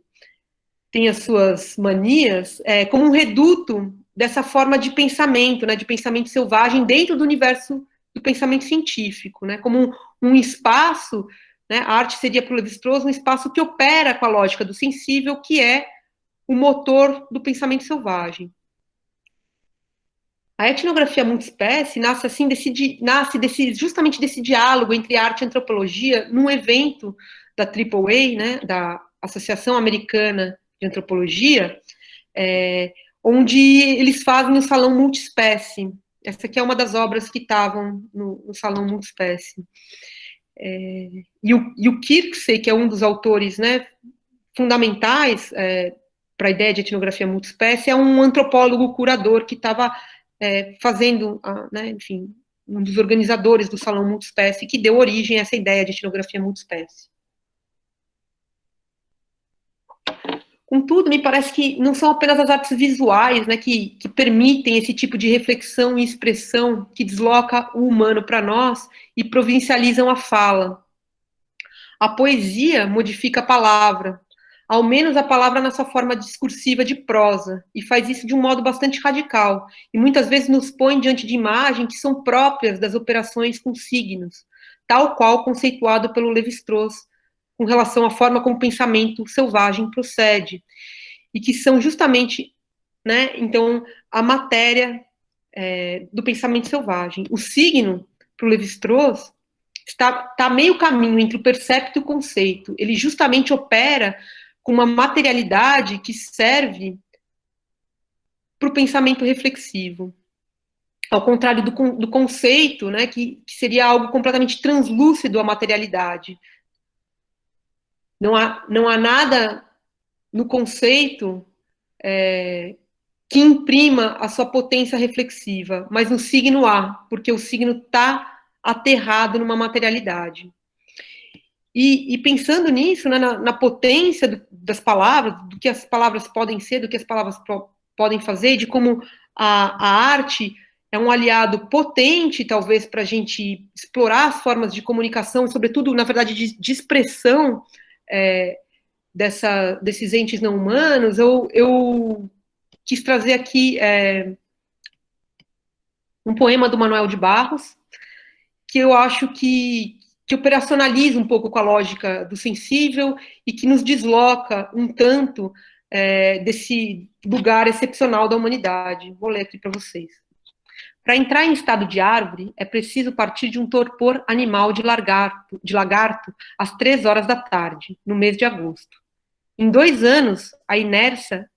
tem as suas manias, como um reduto dessa forma de pensamento, né, de pensamento selvagem dentro do universo do pensamento científico, né, como um espaço, né, a arte seria para o Lévi-Strauss um espaço que opera com a lógica do sensível, que é o motor do pensamento selvagem. A etnografia multiespécie nasce assim, justamente desse diálogo entre arte e antropologia num evento da AAA, né, da Associação Americana de Antropologia, onde eles fazem o Salão Multiespécie. Essa aqui é uma das obras que estavam no Salão Multiespécie. E o Kirksey, que é um dos autores, né, fundamentais para a ideia de etnografia multiespécie, é um antropólogo curador que estava fazendo, né, enfim, um dos organizadores do Salão Multiespécie, que deu origem a essa ideia de etnografia multiespécie. Contudo, me parece que não são apenas as artes visuais, né, que permitem esse tipo de reflexão e expressão que desloca o humano para nós e provincializam a fala. A poesia modifica a palavra, ao menos a palavra na sua forma discursiva de prosa, e faz isso de um modo bastante radical, e muitas vezes nos põe diante de imagens que são próprias das operações com signos, tal qual conceituado pelo Lévi-Strauss, com relação à forma como o pensamento selvagem procede, e que são justamente, né, então, a matéria do pensamento selvagem. O signo, para o Lévi-Strauss, está meio caminho entre o percepto e o conceito. Ele justamente opera com uma materialidade que serve para o pensamento reflexivo. Ao contrário do conceito, né, que seria algo completamente translúcido à materialidade. Não há nada no conceito que imprima a sua potência reflexiva, mas no signo há, porque o signo está aterrado numa materialidade. E pensando nisso, né, na potência das palavras, do que as palavras podem ser, do que as palavras podem fazer, de como a arte é um aliado potente, talvez, para a gente explorar as formas de comunicação, sobretudo, na verdade, de expressão desses entes não humanos, eu quis trazer aqui um poema do Manuel de Barros, que eu acho que operacionaliza um pouco com a lógica do sensível e que nos desloca um tanto desse lugar excepcional da humanidade. Vou ler aqui para vocês. Para entrar em estado de árvore, é preciso partir de um torpor animal de lagarto às 3 horas da tarde, no mês de agosto. Em 2 anos, a inércia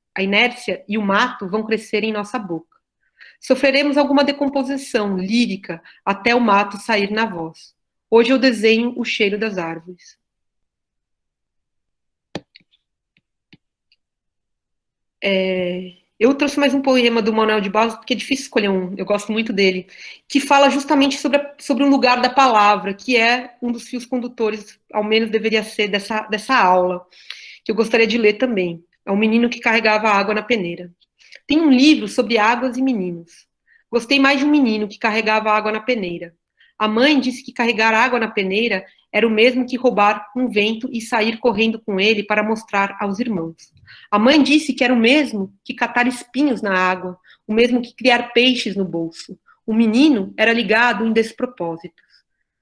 e o mato vão crescer em nossa boca. Sofreremos alguma decomposição lírica até o mato sair na voz. Hoje eu desenho o cheiro das árvores. Eu trouxe mais um poema do Manuel de Barros, porque é difícil escolher um, eu gosto muito dele, que fala justamente sobre o lugar da palavra, que é um dos fios condutores, ao menos deveria ser, dessa aula, que eu gostaria de ler também. É o menino que carregava água na peneira. Tem um livro sobre águas e meninos. Gostei mais de um menino que carregava água na peneira. A mãe disse que carregar água na peneira era o mesmo que roubar um vento e sair correndo com ele para mostrar aos irmãos. A mãe disse que era o mesmo que catar espinhos na água, o mesmo que criar peixes no bolso. O menino era ligado em despropósitos.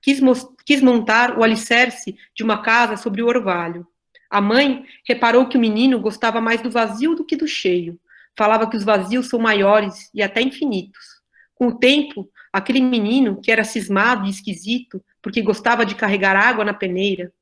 Quis montar o alicerce de uma casa sobre o orvalho. A mãe reparou que o menino gostava mais do vazio do que do cheio. Falava que os vazios são maiores e até infinitos. Com o tempo, aquele menino, que era cismado e esquisito, porque gostava de carregar água na peneira,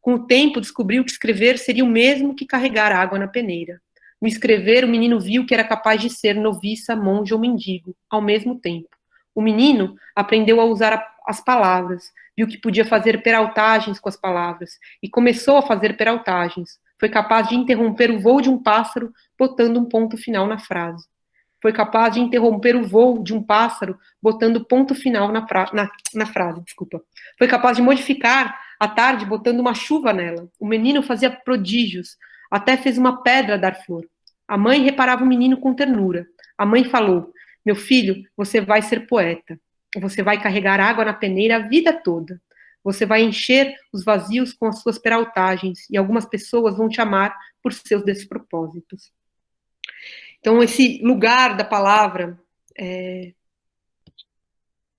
com o tempo descobriu que escrever seria o mesmo que carregar água na peneira. No escrever, o menino viu que era capaz de ser noviça, monge ou mendigo, ao mesmo tempo. O menino aprendeu a usar as palavras, viu que podia fazer peraltagens com as palavras, e começou a fazer peraltagens. Foi capaz de interromper o voo de um pássaro, botando um ponto final na frase. Foi capaz de interromper o voo de um pássaro, botando ponto final na frase. Foi capaz de modificar a tarde, botando uma chuva nela. O menino fazia prodígios, até fez uma pedra dar flor. A mãe reparava o menino com ternura. A mãe falou: meu filho, você vai ser poeta. Você vai carregar água na peneira a vida toda. Você vai encher os vazios com as suas peraltagens, e algumas pessoas vão te amar por seus despropósitos. Então, esse lugar da palavra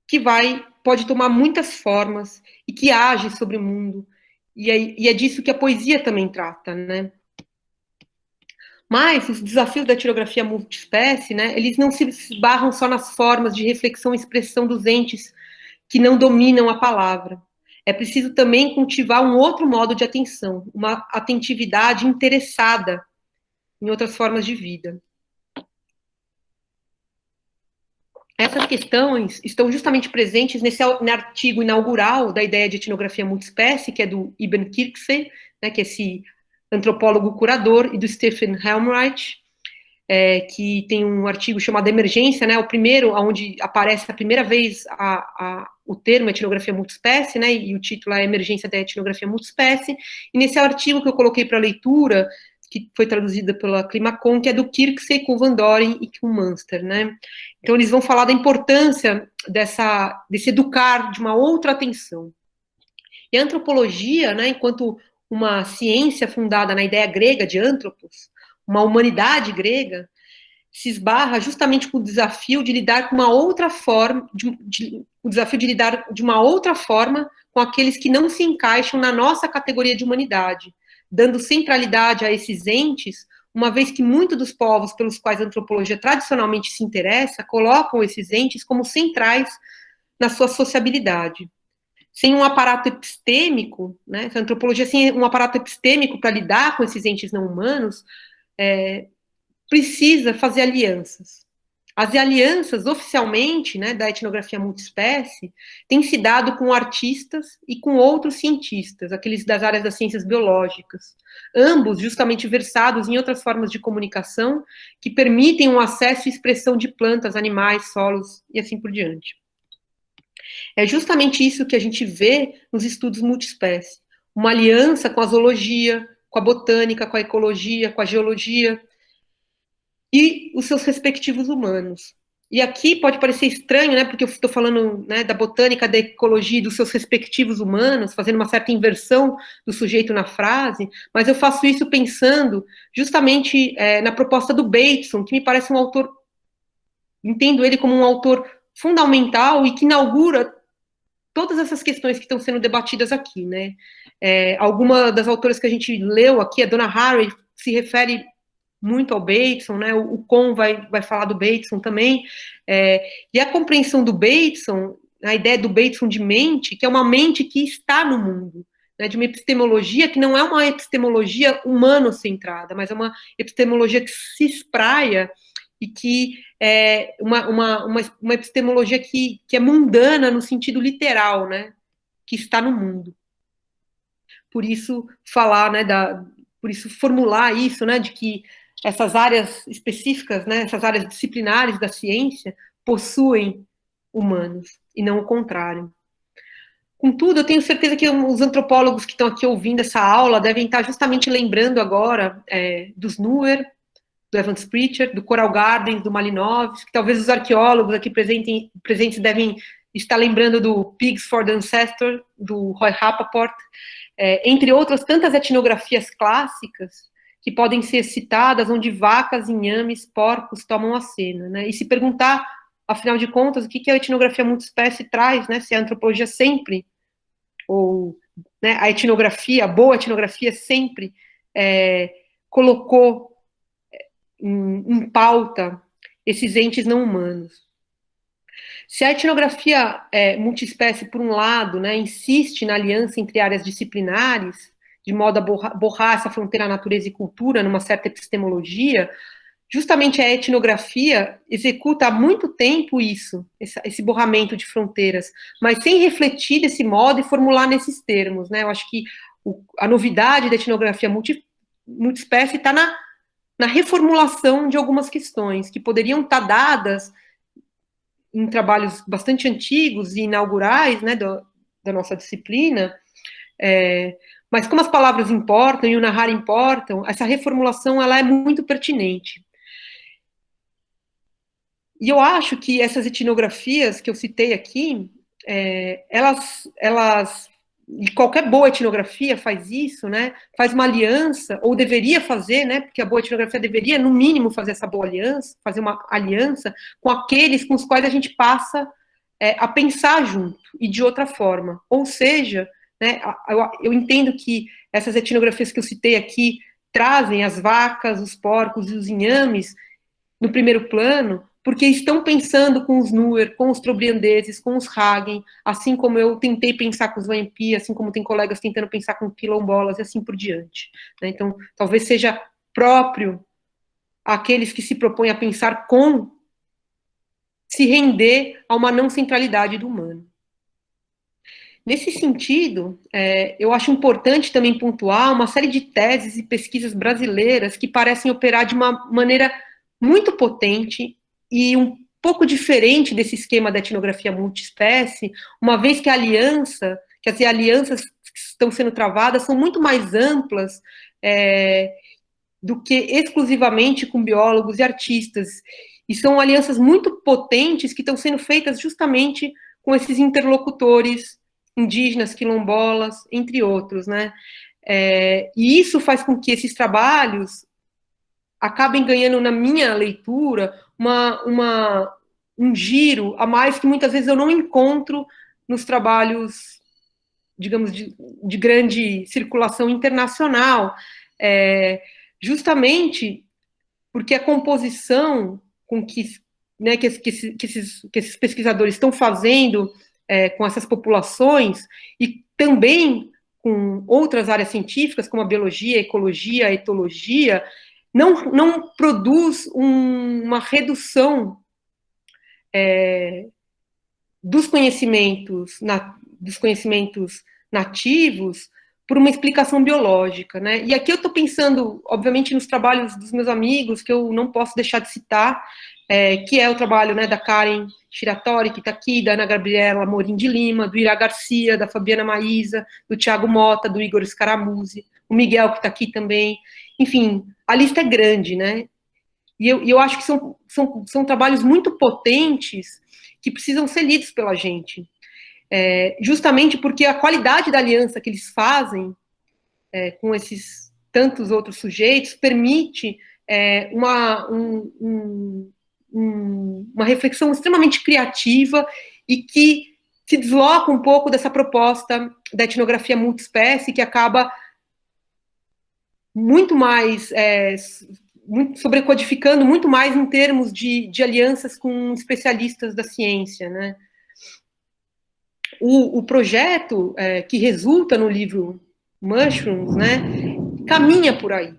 que pode tomar muitas formas e que age sobre o mundo, e é disso que a poesia também trata, né? Mas os desafios da etnografia multiespécie, né, eles não se esbarram só nas formas de reflexão e expressão dos entes que não dominam a palavra. É preciso também cultivar um outro modo de atenção, uma atentividade interessada em outras formas de vida. Essas questões estão justamente presentes nesse artigo inaugural da ideia de etnografia multiespécie, que é do Ibn Kirksey, né, que é esse antropólogo curador, e do Stephen Helmreich, que tem um artigo chamado Emergência, né, o primeiro, onde aparece a primeira vez o termo etnografia multiespécie, né, e o título é Emergência da Etnografia Multiespécie, e nesse artigo que eu coloquei para leitura, que foi traduzida pela Climacon, que é do Kirksey com Van Doren e com Munster, né. Então, eles vão falar da importância desse educar de uma outra atenção. E a antropologia, né, enquanto uma ciência fundada na ideia grega de anthropos, uma humanidade grega, se esbarra justamente com o desafio de lidar com uma outra forma, o desafio de lidar de uma outra forma com aqueles que não se encaixam na nossa categoria de humanidade, dando centralidade a esses entes, uma vez que muitos dos povos pelos quais a antropologia tradicionalmente se interessa colocam esses entes como centrais na sua sociabilidade. Sem um aparato epistêmico, né, a antropologia sem um aparato epistêmico para lidar com esses entes não humanos, precisa fazer alianças. As alianças, oficialmente, né, da etnografia multiespécie, têm se dado com artistas e com outros cientistas, aqueles das áreas das ciências biológicas, ambos justamente versados em outras formas de comunicação que permitem um acesso e expressão de plantas, animais, solos e assim por diante. É justamente isso que a gente vê nos estudos multiespécie, uma aliança com a zoologia, com a botânica, com a ecologia, com a geologia, e os seus respectivos humanos. E aqui pode parecer estranho, né, porque eu estou falando, né, da botânica, da ecologia e dos seus respectivos humanos, fazendo uma certa inversão do sujeito na frase, mas eu faço isso pensando justamente na proposta do Bateson, que me parece um autor, entendo ele como um autor fundamental e que inaugura todas essas questões que estão sendo debatidas aqui, né. Alguma das autoras que a gente leu aqui, a Donna Haraway, se refere muito ao Bateson, né, o Kohn vai falar do Bateson também, e a compreensão do Bateson, a ideia do Bateson de mente, que é uma mente que está no mundo, né, de uma epistemologia que não é uma epistemologia humano-centrada, mas é uma epistemologia que se espraia e que é uma epistemologia que é mundana no sentido literal, né, que está no mundo. Por isso falar, né, por isso formular isso, né, de que essas áreas específicas, né, essas áreas disciplinares da ciência, possuem humanos, e não o contrário. Contudo, eu tenho certeza que os antropólogos que estão aqui ouvindo essa aula devem estar justamente lembrando agora dos Nuer, do Evans Pritchard, do Coral Gardens, do Malinowski, que talvez os arqueólogos aqui presentes devem estar lembrando do Pigs for the Ancestor, do Roy Rappaport, entre outras tantas etnografias clássicas, que podem ser citadas, onde vacas, inhames, porcos tomam a cena, né? E se perguntar, afinal de contas, o que a etnografia multiespécie traz, né? Se a antropologia sempre, ou né, a etnografia, a boa etnografia sempre colocou em pauta esses entes não humanos. Se a etnografia multiespécie, por um lado, né, insiste na aliança entre áreas disciplinares, de modo a borrar essa fronteira natureza e cultura numa certa epistemologia, justamente a etnografia executa há muito tempo esse borramento de fronteiras, mas sem refletir desse modo e formular nesses termos, né? Eu acho que a novidade da etnografia multiespécie está na reformulação de algumas questões que poderiam estar dadas em trabalhos bastante antigos e inaugurais, né, da nossa disciplina, mas como as palavras importam e o narrar importam, essa reformulação ela é muito pertinente. E eu acho que essas etnografias que eu citei aqui, elas e qualquer boa etnografia faz isso, né? Faz uma aliança, ou deveria fazer, né? Porque a boa etnografia deveria, no mínimo, fazer essa boa aliança, fazer uma aliança com aqueles com os quais a gente passa a pensar junto, e de outra forma. Ou seja, né, eu entendo que essas etnografias que eu citei aqui trazem as vacas, os porcos e os inhames no primeiro plano, porque estão pensando com os Nuer, com os trobriandeses, com os Hagen, assim como eu tentei pensar com os Wayampi, assim como tem colegas tentando pensar com quilombolas e assim por diante. Né? Então, talvez seja próprio àqueles que se propõem a pensar com se render a uma não centralidade do humano. Nesse sentido, eu acho importante também pontuar uma série de teses e pesquisas brasileiras que parecem operar de uma maneira muito potente e um pouco diferente desse esquema da etnografia multiespécie, uma vez que as alianças que estão sendo travadas são muito mais amplas do que exclusivamente com biólogos e artistas, e são alianças muito potentes que estão sendo feitas justamente com esses interlocutores indígenas, quilombolas, entre outros, né? E isso faz com que esses trabalhos acabem ganhando, na minha leitura, um giro a mais que muitas vezes eu não encontro nos trabalhos, digamos, de grande circulação internacional, justamente porque a composição com que esses pesquisadores estão fazendo com essas populações, e também com outras áreas científicas, como a biologia, a ecologia, a etologia, não produz uma redução dos conhecimentos nativos por uma explicação biológica, né? E aqui eu estou pensando, obviamente, nos trabalhos dos meus amigos, que eu não posso deixar de citar, que é o trabalho, né, da Karen Shiratori, que está aqui, da Ana Gabriela Amorim de Lima, do Ira Garcia, da Fabiana Maísa, do Thiago Mota, do Igor Scaramuzzi, o Miguel, que está aqui também. Enfim, a lista é grande, né? E eu acho que são trabalhos muito potentes que precisam ser lidos pela gente. Justamente porque a qualidade da aliança que eles fazem com esses tantos outros sujeitos permite uma reflexão extremamente criativa e que se desloca um pouco dessa proposta da etnografia multiespécie, que acaba muito mais sobrecodificando muito mais em termos de alianças com especialistas da ciência, né? O projeto que resulta no livro Mushrooms, né, caminha por aí,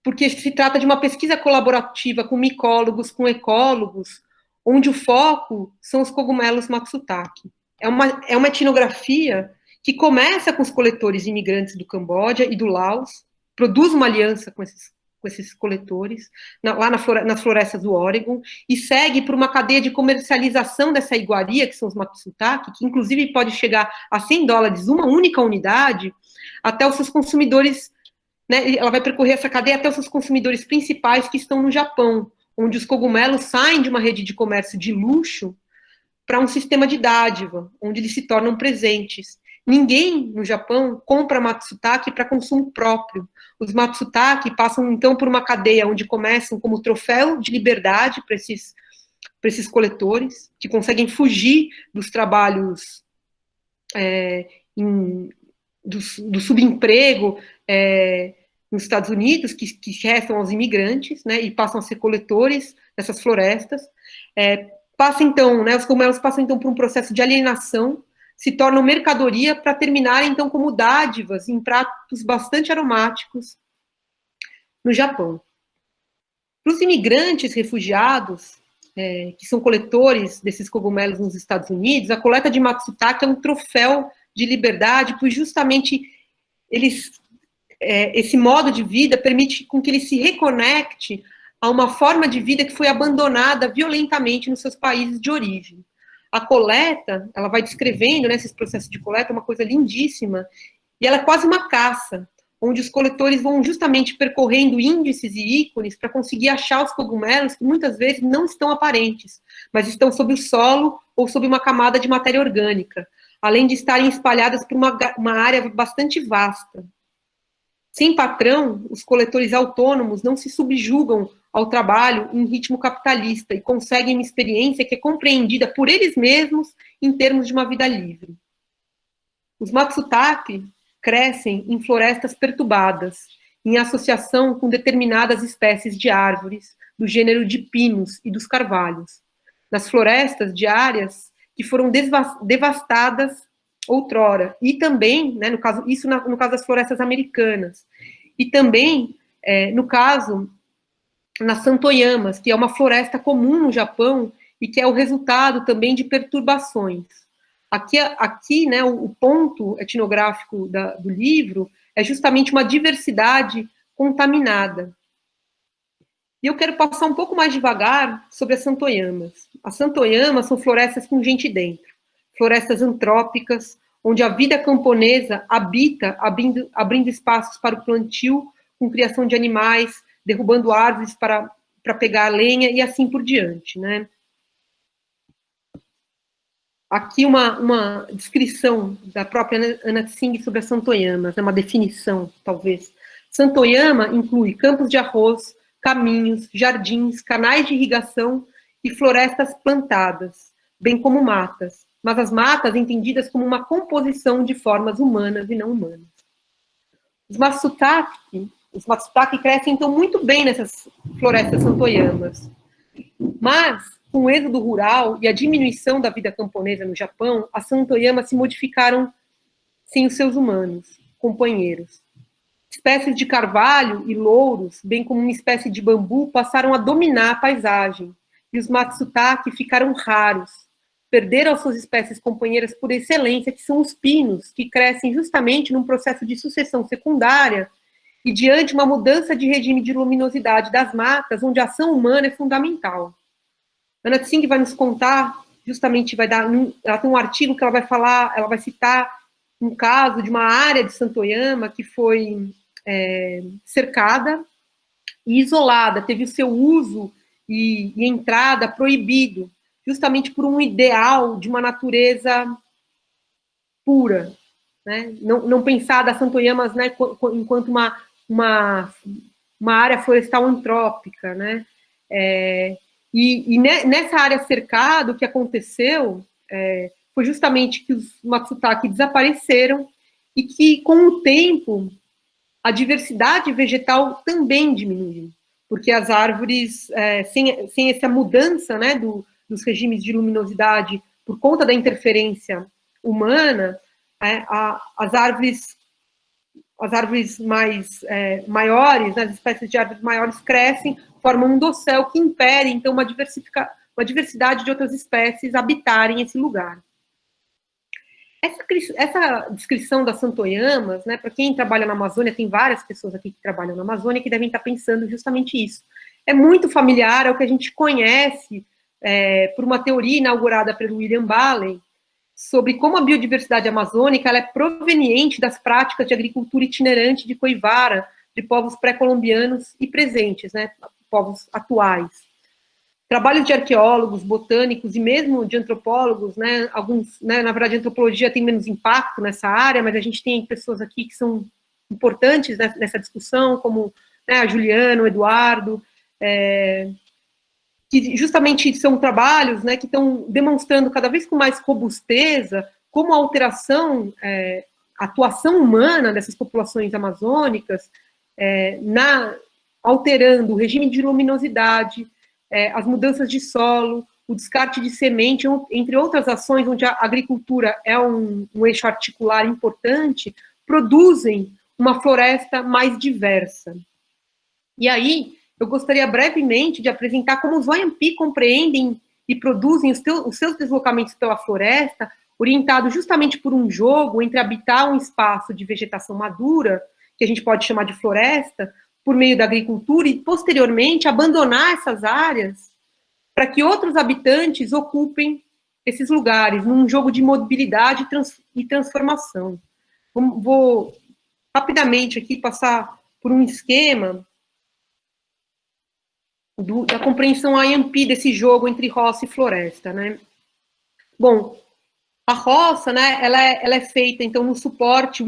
porque se trata de uma pesquisa colaborativa com micólogos, com ecólogos, onde o foco são os cogumelos Matsutake. É uma etnografia que começa com os coletores imigrantes do Camboja e do Laos, produz uma aliança com esses coletores, lá nas florestas do Oregon, e segue por uma cadeia de comercialização dessa iguaria, que são os Matsutake, que inclusive pode chegar a $100 uma única unidade, até os seus consumidores, né, ela vai percorrer essa cadeia até os seus consumidores principais, que estão no Japão, onde os cogumelos saem de uma rede de comércio de luxo para um sistema de dádiva, onde eles se tornam presentes. Ninguém no Japão compra Matsutake para consumo próprio. Os Matsutake passam, então, por uma cadeia onde começam como troféu de liberdade para esses coletores, que conseguem fugir dos trabalhos do subemprego nos Estados Unidos, que restam aos imigrantes, né, e passam a ser coletores dessas florestas. Os cogumelos passam, então, por um processo de alienação, se tornam mercadoria para terminarem, então, como dádivas em pratos bastante aromáticos no Japão. Para os imigrantes refugiados, que são coletores desses cogumelos nos Estados Unidos, a coleta de Matsutake é um troféu de liberdade, pois justamente esse modo de vida permite com que ele se reconecte a uma forma de vida que foi abandonada violentamente nos seus países de origem. A coleta, ela vai descrevendo, né, esses processos de coleta, uma coisa lindíssima, e ela é quase uma caça, onde os coletores vão justamente percorrendo índices e ícones para conseguir achar os cogumelos que muitas vezes não estão aparentes, mas estão sob o solo ou sob uma camada de matéria orgânica. além de estarem espalhadas por uma área bastante vasta. Sem patrão, os coletores autônomos não se subjugam ao trabalho em ritmo capitalista e conseguem uma experiência que é compreendida por eles mesmos em termos de uma vida livre. Os Matsutake crescem em florestas perturbadas, em associação com determinadas espécies de árvores, do gênero de pinos e dos carvalhos, nas florestas de áreas que foram devastadas outrora, e também, né, no caso das florestas americanas, e também, no caso, nas Santoyamas, que é uma floresta comum no Japão, e que é o resultado também de perturbações. Aqui né, o ponto etnográfico do livro é justamente uma diversidade contaminada. E eu quero passar um pouco mais devagar sobre as Santoyamas. As Santoyamas são florestas com gente dentro, florestas antrópicas, onde a vida camponesa habita, abrindo espaços para o plantio, com criação de animais, derrubando árvores para pegar lenha e assim por diante, né? Aqui uma descrição da própria Anna Tsing sobre as Santoyamas, uma definição, talvez. Santoyama inclui campos de arroz, caminhos, jardins, canais de irrigação e florestas plantadas, bem como matas, mas as matas entendidas como uma composição de formas humanas e não humanas. Os Matsutake crescem, então, muito bem nessas florestas Santoyamas, mas, com o êxodo rural e a diminuição da vida camponesa no Japão, as Santoyamas se modificaram sem os seus humanos, companheiros. Espécies de carvalho e louros, bem como uma espécie de bambu, passaram a dominar a paisagem, e os Matsutake ficaram raros, perderam as suas espécies companheiras por excelência, que são os pinos, que crescem justamente num processo de sucessão secundária e diante de uma mudança de regime de luminosidade das matas, onde a ação humana é fundamental. Anna Tsing vai nos contar, justamente ela tem um artigo que ela vai falar, ela vai citar um caso de uma área de Santoyama que foi cercada e isolada, teve o seu uso e entrada proibido, justamente por um ideal de uma natureza pura, né? Não pensar das Santoyamas, né, enquanto uma área florestal antrópica, né? E nessa área cercada, o que aconteceu foi justamente que os Matsutake desapareceram e que, com o tempo, a diversidade vegetal também diminuiu, porque as árvores, sem essa mudança, né, dos regimes de luminosidade, por conta da interferência humana, as árvores maiores, né, as espécies de árvores maiores crescem, formam um dossel que impede, então, uma diversidade de outras espécies habitarem esse lugar. Essa descrição das Santoyamas, né, para quem trabalha na Amazônia, tem várias pessoas aqui que trabalham na Amazônia que devem estar pensando justamente isso. É muito familiar ao que a gente conhece por uma teoria inaugurada pelo William Baley, sobre como a biodiversidade amazônica ela é proveniente das práticas de agricultura itinerante de coivara, de povos pré-colombianos e presentes, né, povos atuais. Trabalhos de arqueólogos, botânicos e mesmo de antropólogos, né, alguns, né, na verdade, a antropologia tem menos impacto nessa área, mas a gente tem pessoas aqui que são importantes nessa discussão, como, né, a Juliana, o Eduardo, que justamente são trabalhos, né, que estão demonstrando cada vez com mais robusteza como a alteração, a atuação humana dessas populações amazônicas, alterando o regime de luminosidade, as mudanças de solo, o descarte de semente, entre outras ações onde a agricultura é um eixo articular importante, produzem uma floresta mais diversa. E aí, eu gostaria brevemente de apresentar como os Wayampi compreendem e produzem os seus deslocamentos pela floresta, orientado justamente por um jogo entre habitar um espaço de vegetação madura, que a gente pode chamar de floresta, por meio da agricultura, e posteriormente abandonar essas áreas para que outros habitantes ocupem esses lugares, num jogo de mobilidade e transformação. Vou rapidamente aqui passar por um esquema da compreensão Wayampi desse jogo entre roça e floresta, né? Bom, A roça, né, ela é feita, então, no suporte,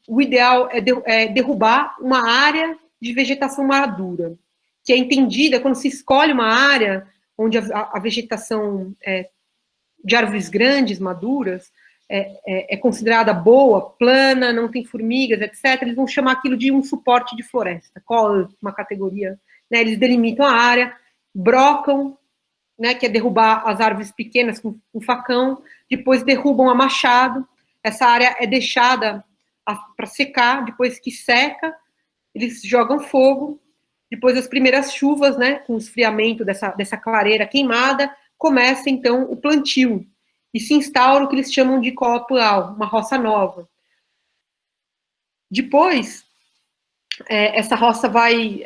o ideal é derrubar uma área de vegetação madura, que é entendida, quando se escolhe uma área onde a vegetação de árvores grandes, maduras, é considerada boa, plana, não tem formigas, etc., eles vão chamar aquilo de um suporte de floresta, qual uma categoria, né, eles delimitam a área, brocam, né, que é derrubar as árvores pequenas com facão, depois derrubam a machado, essa área é deixada para secar, depois que seca, eles jogam fogo, depois das primeiras chuvas, né, com o esfriamento dessa clareira queimada, começa, então, o plantio, e se instaura o que eles chamam de copual, uma roça nova. Depois, essa roça vai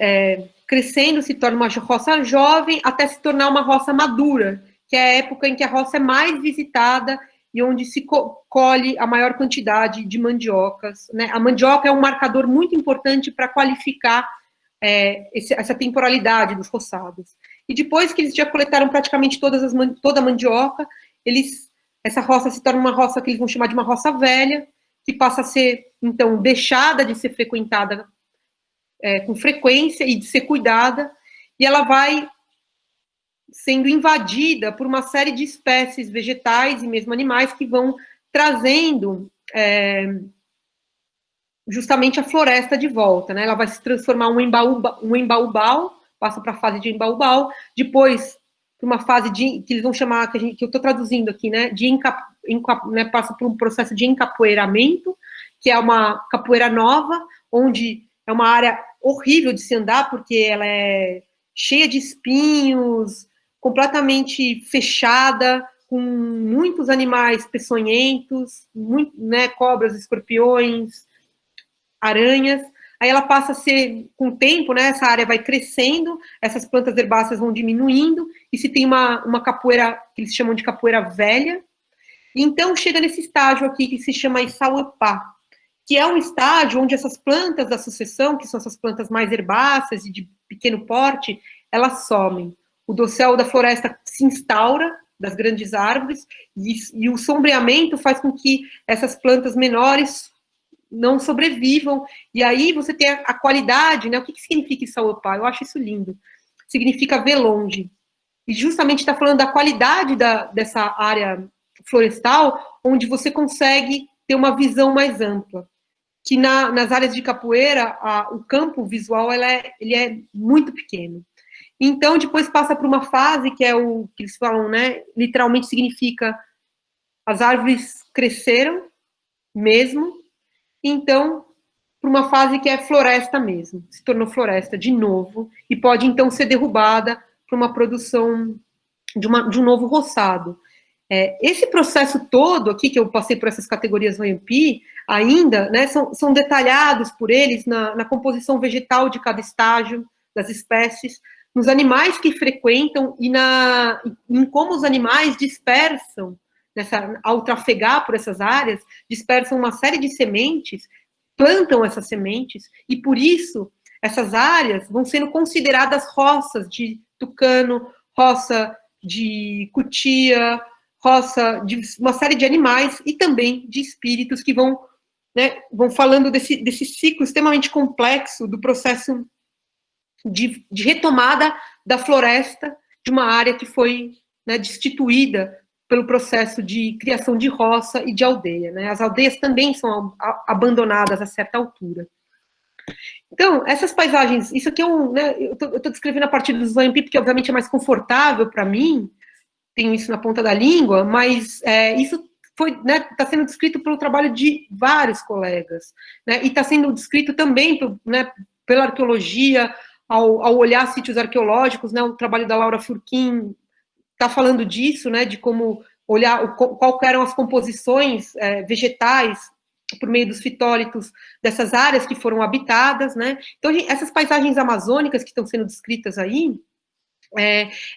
crescendo, se torna uma roça jovem, até se tornar uma roça madura, que é a época em que a roça é mais visitada e onde se colhe a maior quantidade de mandiocas, né? A mandioca é um marcador muito importante para qualificar essa temporalidade dos roçados. E depois que eles já coletaram praticamente toda a mandioca, essa roça se torna uma roça que eles vão chamar de uma roça velha, que passa a ser, então, deixada de ser frequentada com frequência e de ser cuidada, e ela vai sendo invadida por uma série de espécies vegetais e mesmo animais que vão trazendo justamente a floresta de volta, né? Ela vai se transformar um embaúbal, passa para a fase de embaúbal, depois para uma fase que eles vão chamar, que eu estou traduzindo aqui, né? Né, passa por um processo de encapoeiramento, que é uma capoeira nova, onde é uma área horrível de se andar, porque ela é cheia de espinhos, completamente fechada, com muitos animais peçonhentos, né, cobras, escorpiões, aranhas. Aí ela passa a ser, com o tempo, né, essa área vai crescendo, essas plantas herbáceas vão diminuindo, e se tem uma capoeira, que eles chamam de capoeira velha, e então chega nesse estágio aqui, que se chama Issauepá, que é um estágio onde essas plantas da sucessão, que são essas plantas mais herbáceas e de pequeno porte, elas somem. O dossel da floresta se instaura, das grandes árvores, e o sombreamento faz com que essas plantas menores não sobrevivam, e aí você tem a qualidade, né? O que significa Issauepá? Eu acho isso lindo. Significa ver longe. E justamente está falando da qualidade dessa área florestal, onde você consegue ter uma visão mais ampla. Que nas áreas de capoeira, o campo visual ele é muito pequeno. Então, depois passa por uma fase que é o que eles falam, né? Literalmente significa as árvores cresceram mesmo, então, para uma fase que é floresta mesmo, se tornou floresta de novo, e pode, então, ser derrubada para uma produção de um novo roçado. Esse processo todo aqui, que eu passei por essas categorias no IMP, ainda, né, são detalhados por eles na composição vegetal de cada estágio das espécies, nos animais que frequentam e em como os animais dispersam, ao trafegar por essas áreas, dispersam uma série de sementes, plantam essas sementes, e por isso essas áreas vão sendo consideradas roças de tucano, roça de cutia, roça de uma série de animais e também de espíritos que vão falando desse ciclo extremamente complexo do processo de retomada da floresta de uma área que foi, né, destituída pelo processo de criação de roça e de aldeia, né? As aldeias também são abandonadas a certa altura. Então, essas paisagens, isso aqui eu estou descrevendo a partir do Zwampi, porque obviamente é mais confortável para mim, tenho isso na ponta da língua, mas isso está sendo descrito pelo trabalho de vários colegas, né, e está sendo descrito também pela arqueologia, ao olhar sítios arqueológicos, né, o trabalho da Laura Furquim está falando disso, né, de como olhar qual eram as composições vegetais por meio dos fitólitos dessas áreas que foram habitadas, né. Então, essas paisagens amazônicas que estão sendo descritas aí,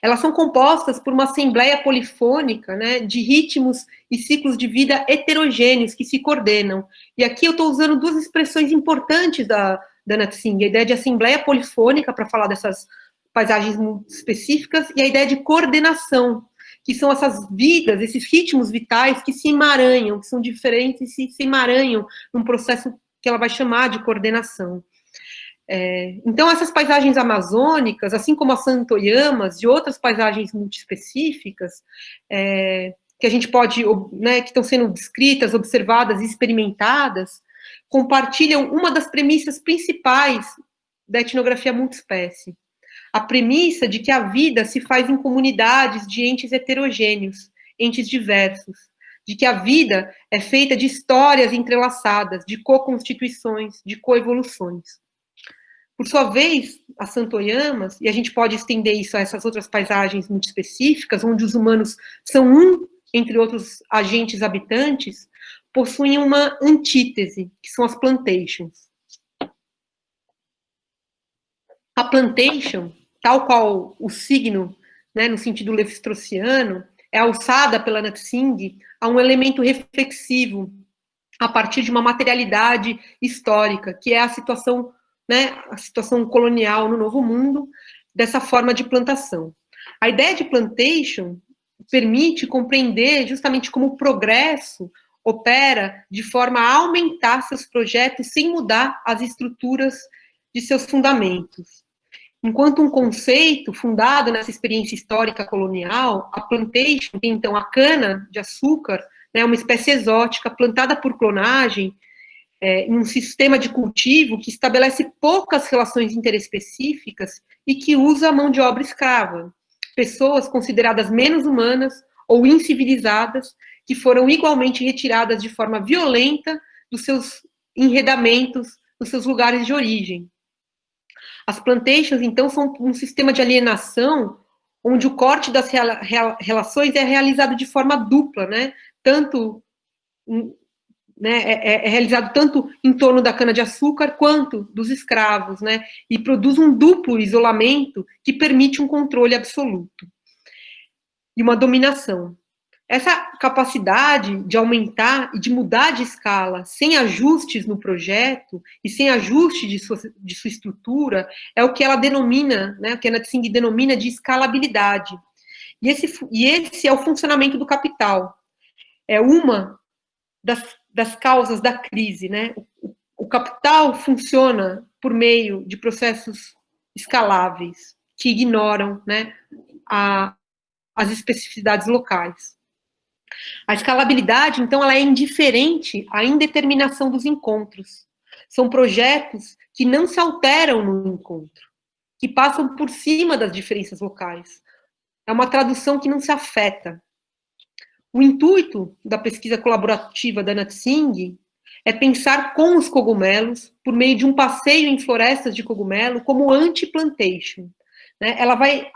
elas são compostas por uma assembleia polifônica, né, de ritmos e ciclos de vida heterogêneos que se coordenam. E aqui eu estou usando duas expressões importantes da Natsing, a ideia de assembleia polifônica, para falar dessas paisagens muito específicas, e a ideia de coordenação, que são essas vidas, esses ritmos vitais que se emaranham, que são diferentes e se emaranham num processo que ela vai chamar de coordenação. Então, essas paisagens amazônicas, assim como as Santoyamas e outras paisagens multiespecíficas, que a gente pode, né, que estão sendo descritas, observadas e experimentadas, compartilham uma das premissas principais da etnografia multiespécie. A premissa de que a vida se faz em comunidades de entes heterogêneos, entes diversos, de que a vida é feita de histórias entrelaçadas, de co-constituições, de coevoluções. Por sua vez, as Santoyamas, e a gente pode estender isso a essas outras paisagens muito específicas, onde os humanos são um entre outros agentes habitantes, possuem uma antítese, que são as plantations. A plantation, tal qual o signo, né, no sentido levi-straussiano, é alçada pela Natsing a um elemento reflexivo a partir de uma materialidade histórica, que é a situação, né, a situação colonial no Novo Mundo, dessa forma de plantação. A ideia de plantation permite compreender justamente como o progresso opera de forma a aumentar seus projetos sem mudar as estruturas de seus fundamentos. Enquanto um conceito fundado nessa experiência histórica colonial, a plantation tem então a cana de açúcar, né, uma espécie exótica plantada por clonagem, em um sistema de cultivo que estabelece poucas relações interespecíficas e que usa a mão de obra escrava. Pessoas consideradas menos humanas ou incivilizadas, que foram igualmente retiradas de forma violenta dos seus enredamentos, dos seus lugares de origem. As plantations, então, são um sistema de alienação onde o corte das relações é realizado de forma dupla, né? Tanto, né, é realizado tanto em torno da cana-de-açúcar quanto dos escravos, né? E produz um duplo isolamento que permite um controle absoluto e uma dominação. Essa capacidade de aumentar e de mudar de escala sem ajustes no projeto e sem ajuste de sua estrutura é o que ela denomina, né, o que a Natsing denomina de escalabilidade. E esse é o funcionamento do capital. É uma das causas da crise, né? O capital funciona por meio de processos escaláveis que ignoram, né, as especificidades locais. A escalabilidade, então, ela é indiferente à indeterminação dos encontros. São projetos que não se alteram no encontro, que passam por cima das diferenças locais. É uma tradução que não se afeta. O intuito da pesquisa colaborativa da Natsing é pensar com os cogumelos, por meio de um passeio em florestas de cogumelo, como anti-plantation. Ela vai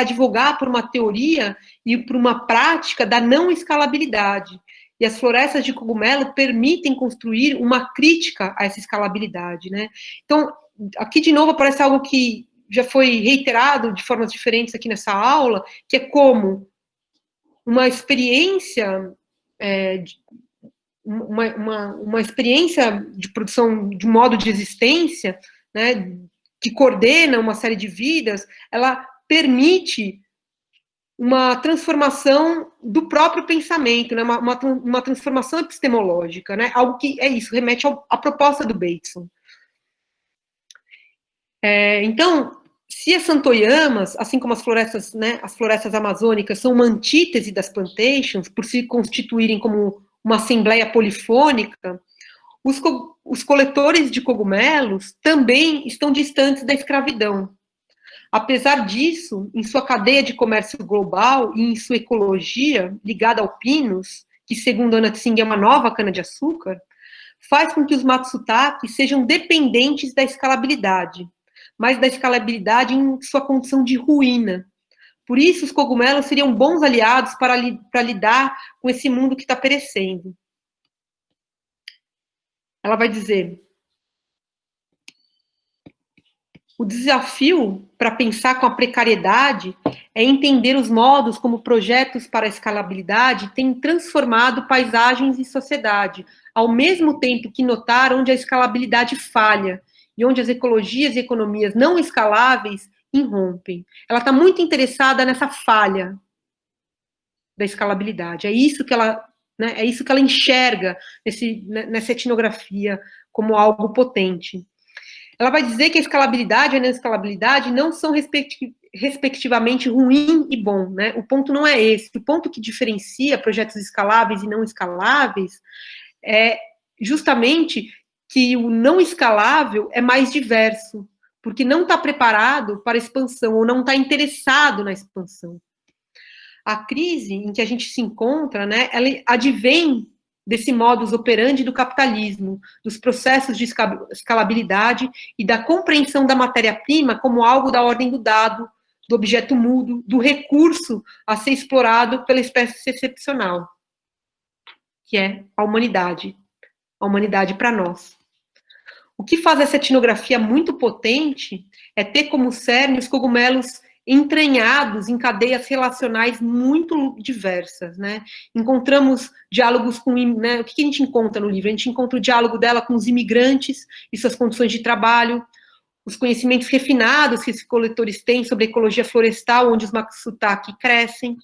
advogar por uma teoria e por uma prática da não escalabilidade. E as florestas de cogumelo permitem construir uma crítica a essa escalabilidade, né? Então, aqui de novo aparece algo que já foi reiterado de formas diferentes aqui nessa aula, que é como uma experiência, uma experiência de produção de modo de existência, né, que coordena uma série de vidas, ela permite uma transformação do próprio pensamento, né, uma transformação epistemológica, né, algo que é isso, remete à proposta do Bateson. Então, se as Santoyamas, assim como as florestas, né, as florestas amazônicas, são uma antítese das plantations, por se constituírem como uma assembleia polifônica, os coletores de cogumelos também estão distantes da escravidão. Apesar disso, em sua cadeia de comércio global e em sua ecologia ligada ao pinus, que segundo a Natsing é uma nova cana-de-açúcar, faz com que os Matsutake sejam dependentes da escalabilidade, mas da escalabilidade em sua condição de ruína. Por isso, os cogumelos seriam bons aliados para lidar com esse mundo que está perecendo. Ela vai dizer: o desafio para pensar com a precariedade é entender os modos como projetos para a escalabilidade têm transformado paisagens e sociedade, ao mesmo tempo que notar onde a escalabilidade falha e onde as ecologias e economias não escaláveis irrompem. Ela está muito interessada nessa falha. da escalabilidade. É isso que ela, né, é isso que ela enxerga nessa etnografia como algo potente. Ela vai dizer que a escalabilidade e a não escalabilidade não são respectivamente ruim e bom, né? O ponto não é esse. O ponto que diferencia projetos escaláveis e não escaláveis é justamente que o não escalável é mais diverso, porque não está preparado para a expansão, ou não está interessado na expansão. A crise em que a gente se encontra, né, ela advém desse modus operandi do capitalismo, dos processos de escalabilidade e da compreensão da matéria-prima como algo da ordem do dado, do objeto mudo, do recurso a ser explorado pela espécie excepcional, que é a humanidade para nós. O que faz essa etnografia muito potente é ter como cerne os cogumelos entranhados em cadeias relacionais muito diversas, né? Encontramos diálogos com, né, o que a gente encontra no livro? A gente encontra o diálogo dela com os imigrantes e suas condições de trabalho, os conhecimentos refinados que esses coletores têm sobre a ecologia florestal, onde os matsutake crescem.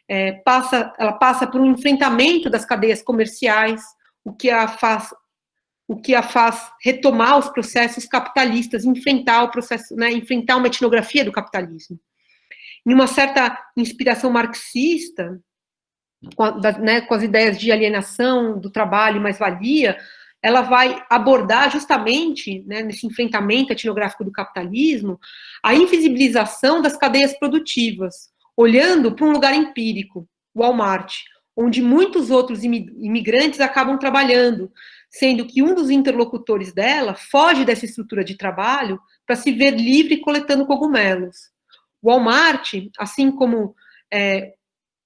Ela passa por um enfrentamento das cadeias comerciais, o que a faz retomar os processos capitalistas, enfrentar o processo, né, enfrentar uma etnografia do capitalismo. Em uma certa inspiração marxista, com as ideias de alienação do trabalho e mais-valia, ela vai abordar justamente, né, nesse enfrentamento etnográfico do capitalismo, a invisibilização das cadeias produtivas, olhando para um lugar empírico, o Walmart, onde muitos outros imigrantes acabam trabalhando, sendo que um dos interlocutores dela foge dessa estrutura de trabalho para se ver livre coletando cogumelos. O Walmart, assim como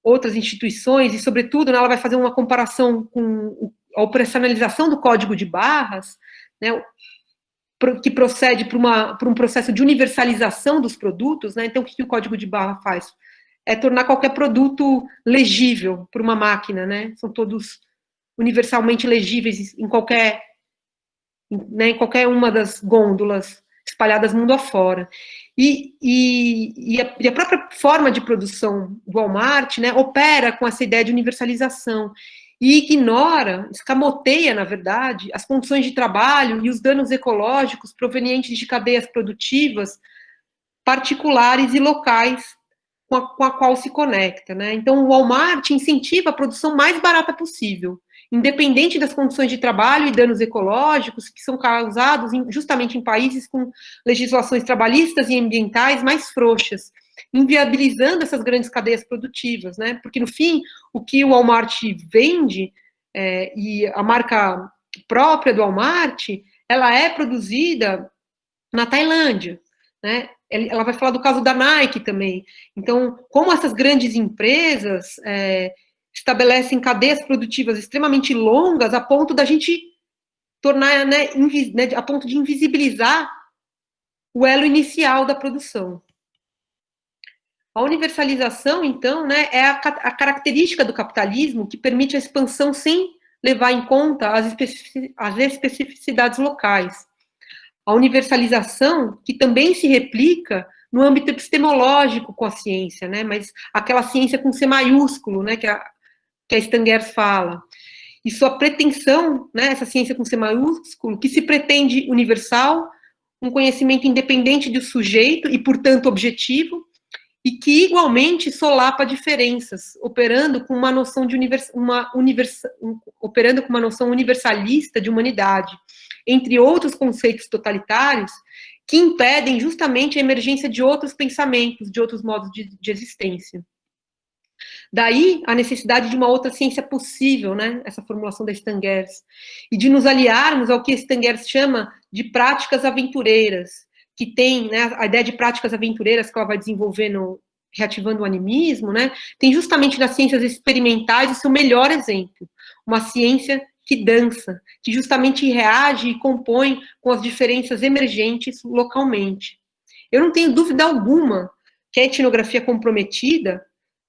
outras instituições, e sobretudo ela vai fazer uma comparação com a operacionalização do código de barras, né, que procede para um processo de universalização dos produtos, né? Então, o que o código de barra faz? É tornar qualquer produto legível por uma máquina, né? São todos universalmente legíveis em qualquer uma das gôndolas espalhadas mundo afora. E a própria forma de produção do Walmart, né, opera com essa ideia de universalização e ignora, escamoteia, na verdade, as condições de trabalho e os danos ecológicos provenientes de cadeias produtivas particulares e locais com a qual se conecta, né? Então, o Walmart incentiva a produção mais barata possível, independente das condições de trabalho e danos ecológicos que são causados justamente em países com legislações trabalhistas e ambientais mais frouxas, inviabilizando essas grandes cadeias produtivas, né? Porque, no fim, o que o Walmart vende, e a marca própria do Walmart, ela é produzida na Tailândia, né? Ela vai falar do caso da Nike também. Então, como essas grandes empresas estabelecem cadeias produtivas extremamente longas a ponto da gente tornar, né, a ponto de invisibilizar o elo inicial da produção. A universalização, então, né, é a característica do capitalismo que permite a expansão sem levar em conta as especificidades locais. A universalização, que também se replica no âmbito epistemológico com a ciência, né, mas aquela ciência com C maiúsculo, né, que a Stangers fala. E sua pretensão, né, essa ciência com C maiúsculo, que se pretende universal, um conhecimento independente do sujeito e, portanto, objetivo, e que igualmente solapa diferenças, operando com uma noção universalista de humanidade, entre outros conceitos totalitários que impedem justamente a emergência de outros pensamentos, de outros modos de existência. Daí a necessidade de uma outra ciência possível, né, essa formulação da Stangers, e de nos aliarmos ao que Stangers chama de práticas aventureiras, que tem, né, a ideia de práticas aventureiras que ela vai desenvolver no Reativando o Animismo, né, tem justamente nas ciências experimentais o seu melhor exemplo, uma ciência que dança, que justamente reage e compõe com as diferenças emergentes localmente. Eu não tenho dúvida alguma que a etnografia comprometida,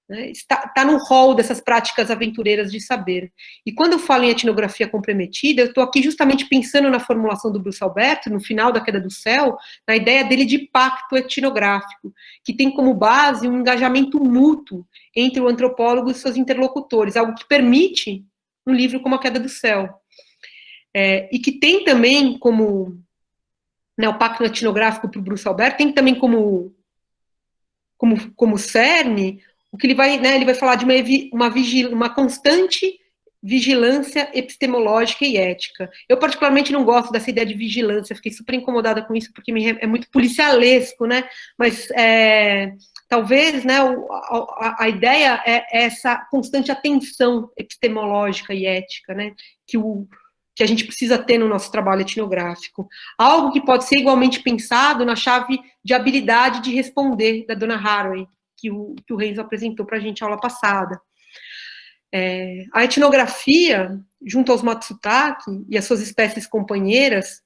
né, está no rol dessas práticas aventureiras de saber. E quando eu falo em etnografia comprometida, eu estou aqui justamente pensando na formulação do Bruce Alberto, no final da Queda do Céu, na ideia dele de pacto etnográfico, que tem como base um engajamento mútuo entre o antropólogo e seus interlocutores, algo que permite um livro como A Queda do Céu. E que tem também como, né, o pacto etnográfico para o Bruce Alberto, tem também como cerne, o que ele vai falar de uma constante vigilância epistemológica e ética. Eu, particularmente, não gosto dessa ideia de vigilância, fiquei super incomodada com isso, porque é muito policialesco, né? Mas talvez, né, a ideia é essa constante atenção epistemológica e ética, né, que a gente precisa ter no nosso trabalho etnográfico. Algo que pode ser igualmente pensado na chave de habilidade de responder da dona Haraway, que o Renzo apresentou para a gente na aula passada. A etnografia, junto aos Matsutake e as suas espécies companheiras,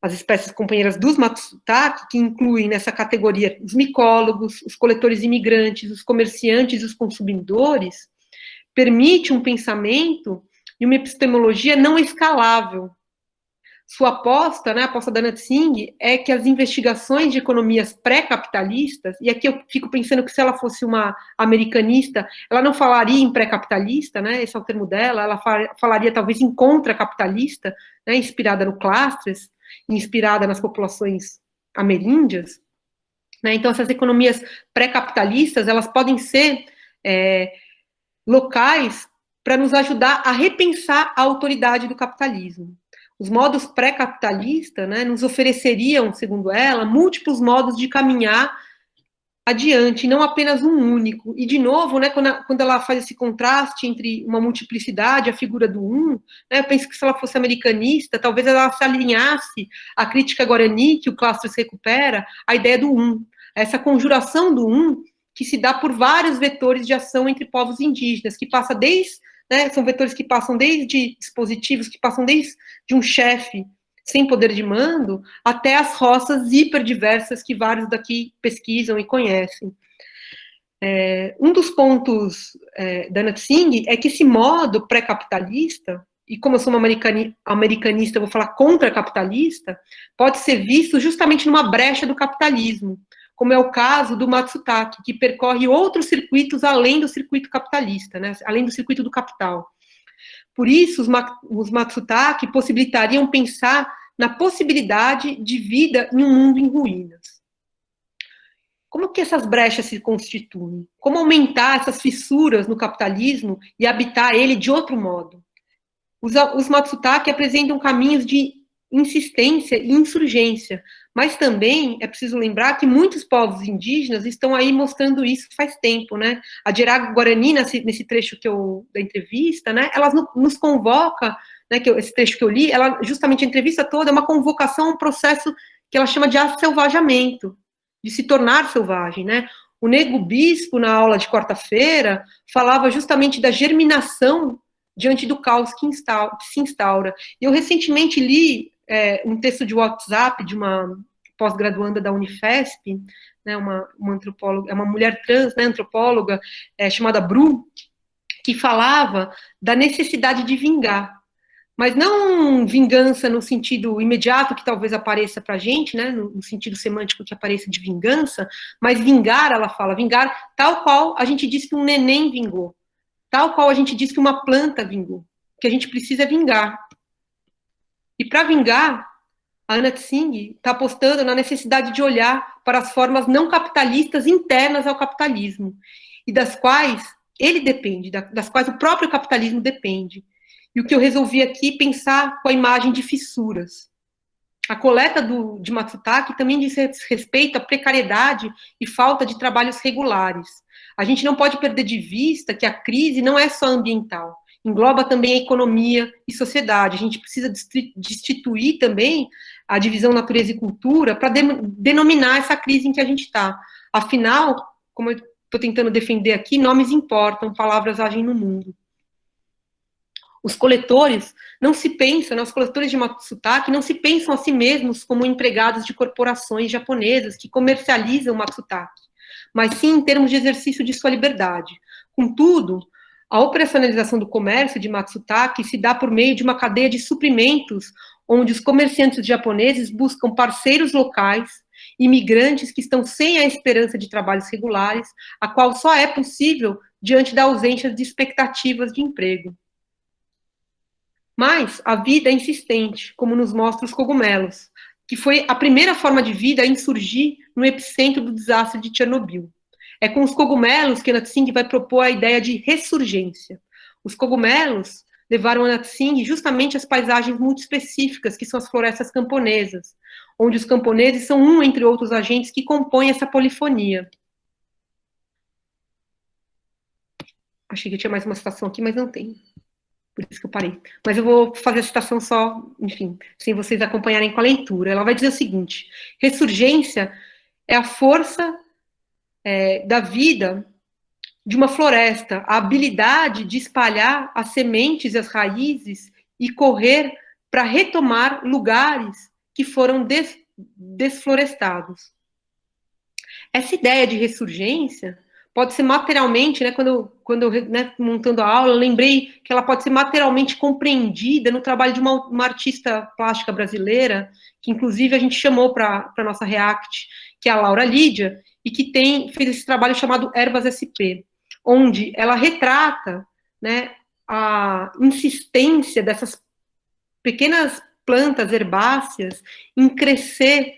as espécies companheiras dos Matsutake, que incluem nessa categoria os micólogos, os coletores imigrantes, os comerciantes e os consumidores, permite um pensamento e uma epistemologia não escalável. Sua aposta, né, a aposta da Anat Singh, é que as investigações de economias pré-capitalistas, e aqui eu fico pensando que se ela fosse uma americanista, ela não falaria em pré-capitalista, né, esse é o termo dela, ela falaria talvez em contra-capitalista, né, inspirada no Clastres, inspirada nas populações ameríndias, né, então essas economias pré-capitalistas, elas podem ser locais para nos ajudar a repensar a autoridade do capitalismo. Os modos pré-capitalistas, né, nos ofereceriam, segundo ela, múltiplos modos de caminhar adiante, não apenas um único. E, de novo, né, quando ela faz esse contraste entre uma multiplicidade, a figura do né, eu penso que se ela fosse americanista, talvez ela se alinhasse à crítica guarani, que o Clastres recupera, a ideia do essa conjuração do que se dá por vários vetores de ação entre povos indígenas, que passa são vetores que passam desde dispositivos, que passam desde um chefe sem poder de mando, até as roças hiperdiversas que vários daqui pesquisam e conhecem. Um dos pontos da Anat Singh é que esse modo pré-capitalista, e como eu sou uma americanista, eu vou falar contra-capitalista, pode ser visto justamente numa brecha do capitalismo, como é o caso do Matsutake, que percorre outros circuitos além do circuito capitalista, né, além do circuito do capital. Por isso, os Matsutake possibilitariam pensar na possibilidade de vida em um mundo em ruínas. Como que essas brechas se constituem? Como aumentar essas fissuras no capitalismo e habitar ele de outro modo? Os Matsutake apresentam caminhos de insistência e insurgência, mas também é preciso lembrar que muitos povos indígenas estão aí mostrando isso faz tempo, né? A Djeraga Guarani, nesse trecho da entrevista, né, ela nos convoca, né, esse trecho que eu li, ela, justamente a entrevista toda é uma convocação a um processo que ela chama de asselvajamento, de se tornar selvagem, né? O Nego Bispo, na aula de quarta-feira, falava justamente da germinação diante do caos que se instaura. Eu recentemente li um texto de WhatsApp de uma pós-graduanda da Unifesp, né, uma antropóloga, uma mulher trans, né, antropóloga, chamada Bru, que falava da necessidade de vingar, mas não vingança no sentido imediato que talvez apareça para a gente, né, no sentido semântico que apareça de vingança, mas vingar, ela fala, vingar tal qual a gente diz que um neném vingou, tal qual a gente diz que uma planta vingou, que a gente precisa vingar. E para vingar, a Anat Singh está apostando na necessidade de olhar para as formas não capitalistas internas ao capitalismo, e das quais ele depende, das quais o próprio capitalismo depende. E o que eu resolvi aqui pensar com a imagem de fissuras. A coleta de Matsutake também diz respeito à precariedade e falta de trabalhos regulares. A gente não pode perder de vista que a crise não é só ambiental, engloba também a economia e sociedade. A gente precisa destituir também a divisão natureza e cultura para denominar essa crise em que a gente está. Afinal, como eu estou tentando defender aqui, nomes importam, palavras agem no mundo. Os coletores não se pensam, né, os coletores de Matsutake não se pensam a si mesmos como empregados de corporações japonesas que comercializam Matsutake, mas sim em termos de exercício de sua liberdade. Contudo, a operacionalização do comércio de Matsutake se dá por meio de uma cadeia de suprimentos, onde os comerciantes japoneses buscam parceiros locais, imigrantes que estão sem a esperança de trabalhos regulares, a qual só é possível diante da ausência de expectativas de emprego. Mas a vida é insistente, como nos mostra os cogumelos, que foi a primeira forma de vida a insurgir no epicentro do desastre de Chernobyl. É com os cogumelos que Natsing vai propor a ideia de ressurgência. Os cogumelos levaram a Natsing justamente às paisagens muito específicas, que são as florestas camponesas, onde os camponeses são um entre outros agentes que compõem essa polifonia. Achei que tinha mais uma citação aqui, mas não tem. Por isso que eu parei. Mas eu vou fazer a citação só, enfim, sem vocês acompanharem com a leitura. Ela vai dizer o seguinte: ressurgência é a força da vida de uma floresta, a habilidade de espalhar as sementes e as raízes e correr para retomar lugares que foram desflorestados. Essa ideia de ressurgência pode ser materialmente, né, quando eu montando a aula, eu lembrei que ela pode ser materialmente compreendida no trabalho de uma artista plástica brasileira, que inclusive a gente chamou para a nossa React, que é a Laura Lídia, e que fez esse trabalho chamado Ervas SP, onde ela retrata, né, a insistência dessas pequenas plantas herbáceas em crescer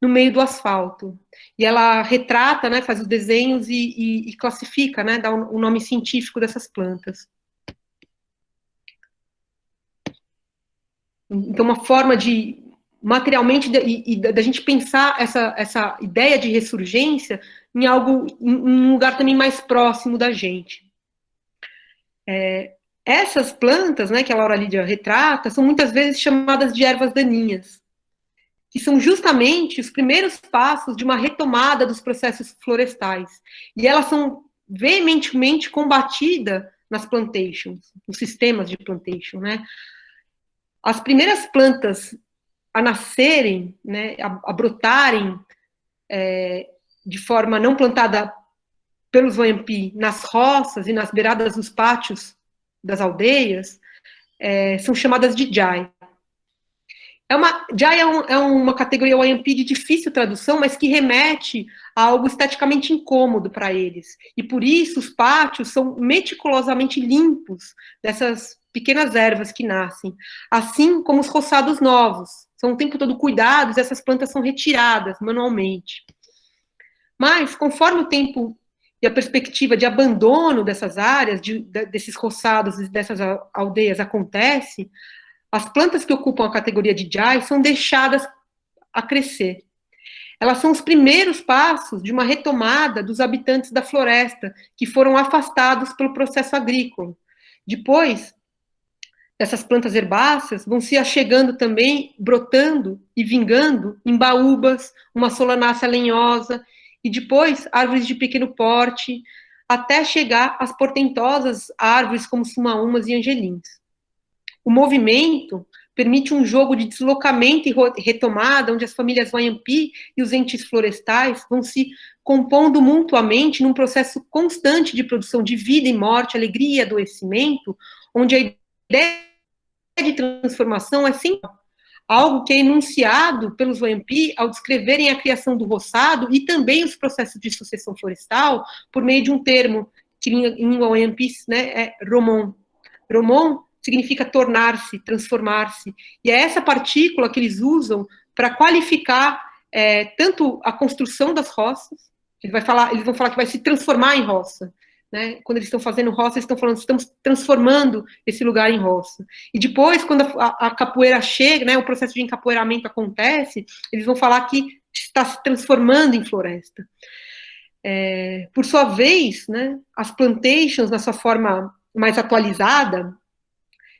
no meio do asfalto. E ela retrata, né, faz os desenhos e classifica, né, dá o nome científico dessas plantas. Então, uma forma de, materialmente, da gente pensar essa ideia de ressurgência em um lugar também mais próximo da gente. Essas plantas, né, que a Laura Lídia retrata, são muitas vezes chamadas de ervas daninhas, que são justamente os primeiros passos de uma retomada dos processos florestais. E elas são veementemente combatidas nas plantations, nos sistemas de plantation, né? As primeiras plantas a nascerem, né, a brotarem de forma não plantada pelos Wayampi nas roças e nas beiradas dos pátios das aldeias, são chamadas de Jai. Jai é uma categoria Wayampi de difícil tradução, mas que remete a algo esteticamente incômodo para eles. E por isso os pátios são meticulosamente limpos dessas pequenas ervas que nascem, assim como os roçados novos. São o tempo todo cuidados, essas plantas são retiradas manualmente. Mas, conforme o tempo e a perspectiva de abandono dessas áreas, desses roçados e dessas aldeias acontece, as plantas que ocupam a categoria de Jai são deixadas a crescer. Elas são os primeiros passos de uma retomada dos habitantes da floresta, que foram afastados pelo processo agrícola. Depois, essas plantas herbáceas vão se achegando também, brotando e vingando em baúbas, uma solanácea lenhosa, e depois árvores de pequeno porte, até chegar às portentosas árvores como sumaúmas e angelins. O movimento permite um jogo de deslocamento e retomada, onde as famílias Wayampi e os entes florestais vão se compondo mutuamente num processo constante de produção de vida e morte, alegria e adoecimento, onde a ideia de transformação é sempre algo que é enunciado pelos Wayampi ao descreverem a criação do roçado e também os processos de sucessão florestal por meio de um termo que em língua Wayampi, né, é romon. Romon significa tornar-se, transformar-se. E é essa partícula que eles usam para qualificar tanto a construção das roças, eles vão falar que vai se transformar em roça. Né? Quando eles estão fazendo roça, eles estão falando, estamos transformando esse lugar em roça. E depois, quando a capoeira chega, né, o processo de encapoeiramento acontece, eles vão falar que está se transformando em floresta. Por sua vez, né, as plantations, na sua forma mais atualizada,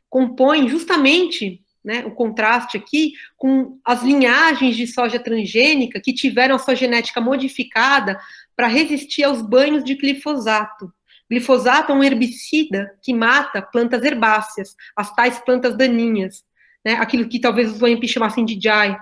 compõem justamente, né, o contraste aqui com as linhagens de soja transgênica que tiveram a sua genética modificada para resistir aos banhos de glifosato. Glifosato é um herbicida que mata plantas herbáceas, as tais plantas daninhas, né, aquilo que talvez os Wayampi chamassem de Jai.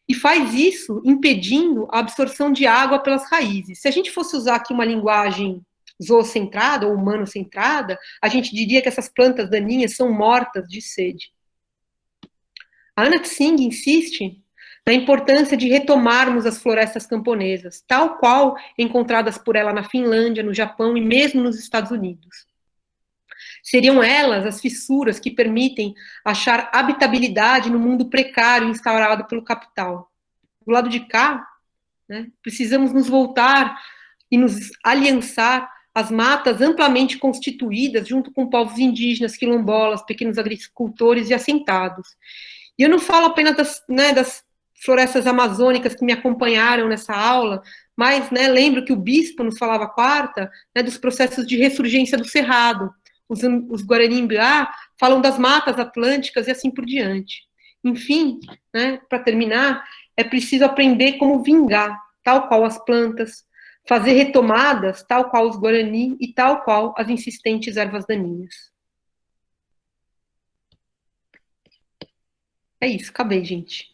e faz isso impedindo a absorção de água pelas raízes. Se a gente fosse usar aqui uma linguagem zoocentrada ou humanocentrada, a gente diria que essas plantas daninhas são mortas de sede. A Anna Tsing insiste na importância de retomarmos as florestas camponesas, tal qual encontradas por ela na Finlândia, no Japão e mesmo nos Estados Unidos. Seriam elas as fissuras que permitem achar habitabilidade no mundo precário instaurado pelo capital. Do lado de cá, né, precisamos nos voltar e nos aliançar às matas amplamente constituídas junto com povos indígenas, quilombolas, pequenos agricultores e assentados. E eu não falo apenas das florestas amazônicas que me acompanharam nessa aula, mas lembro que o bispo nos falava quarta dos processos de ressurgência do cerrado. Os Guarani-Mbiá falam das matas atlânticas e assim por diante. Enfim, para terminar, é preciso aprender como vingar, tal qual as plantas, fazer retomadas, tal qual os Guarani e tal qual as insistentes ervas daninhas. É isso, acabei, gente.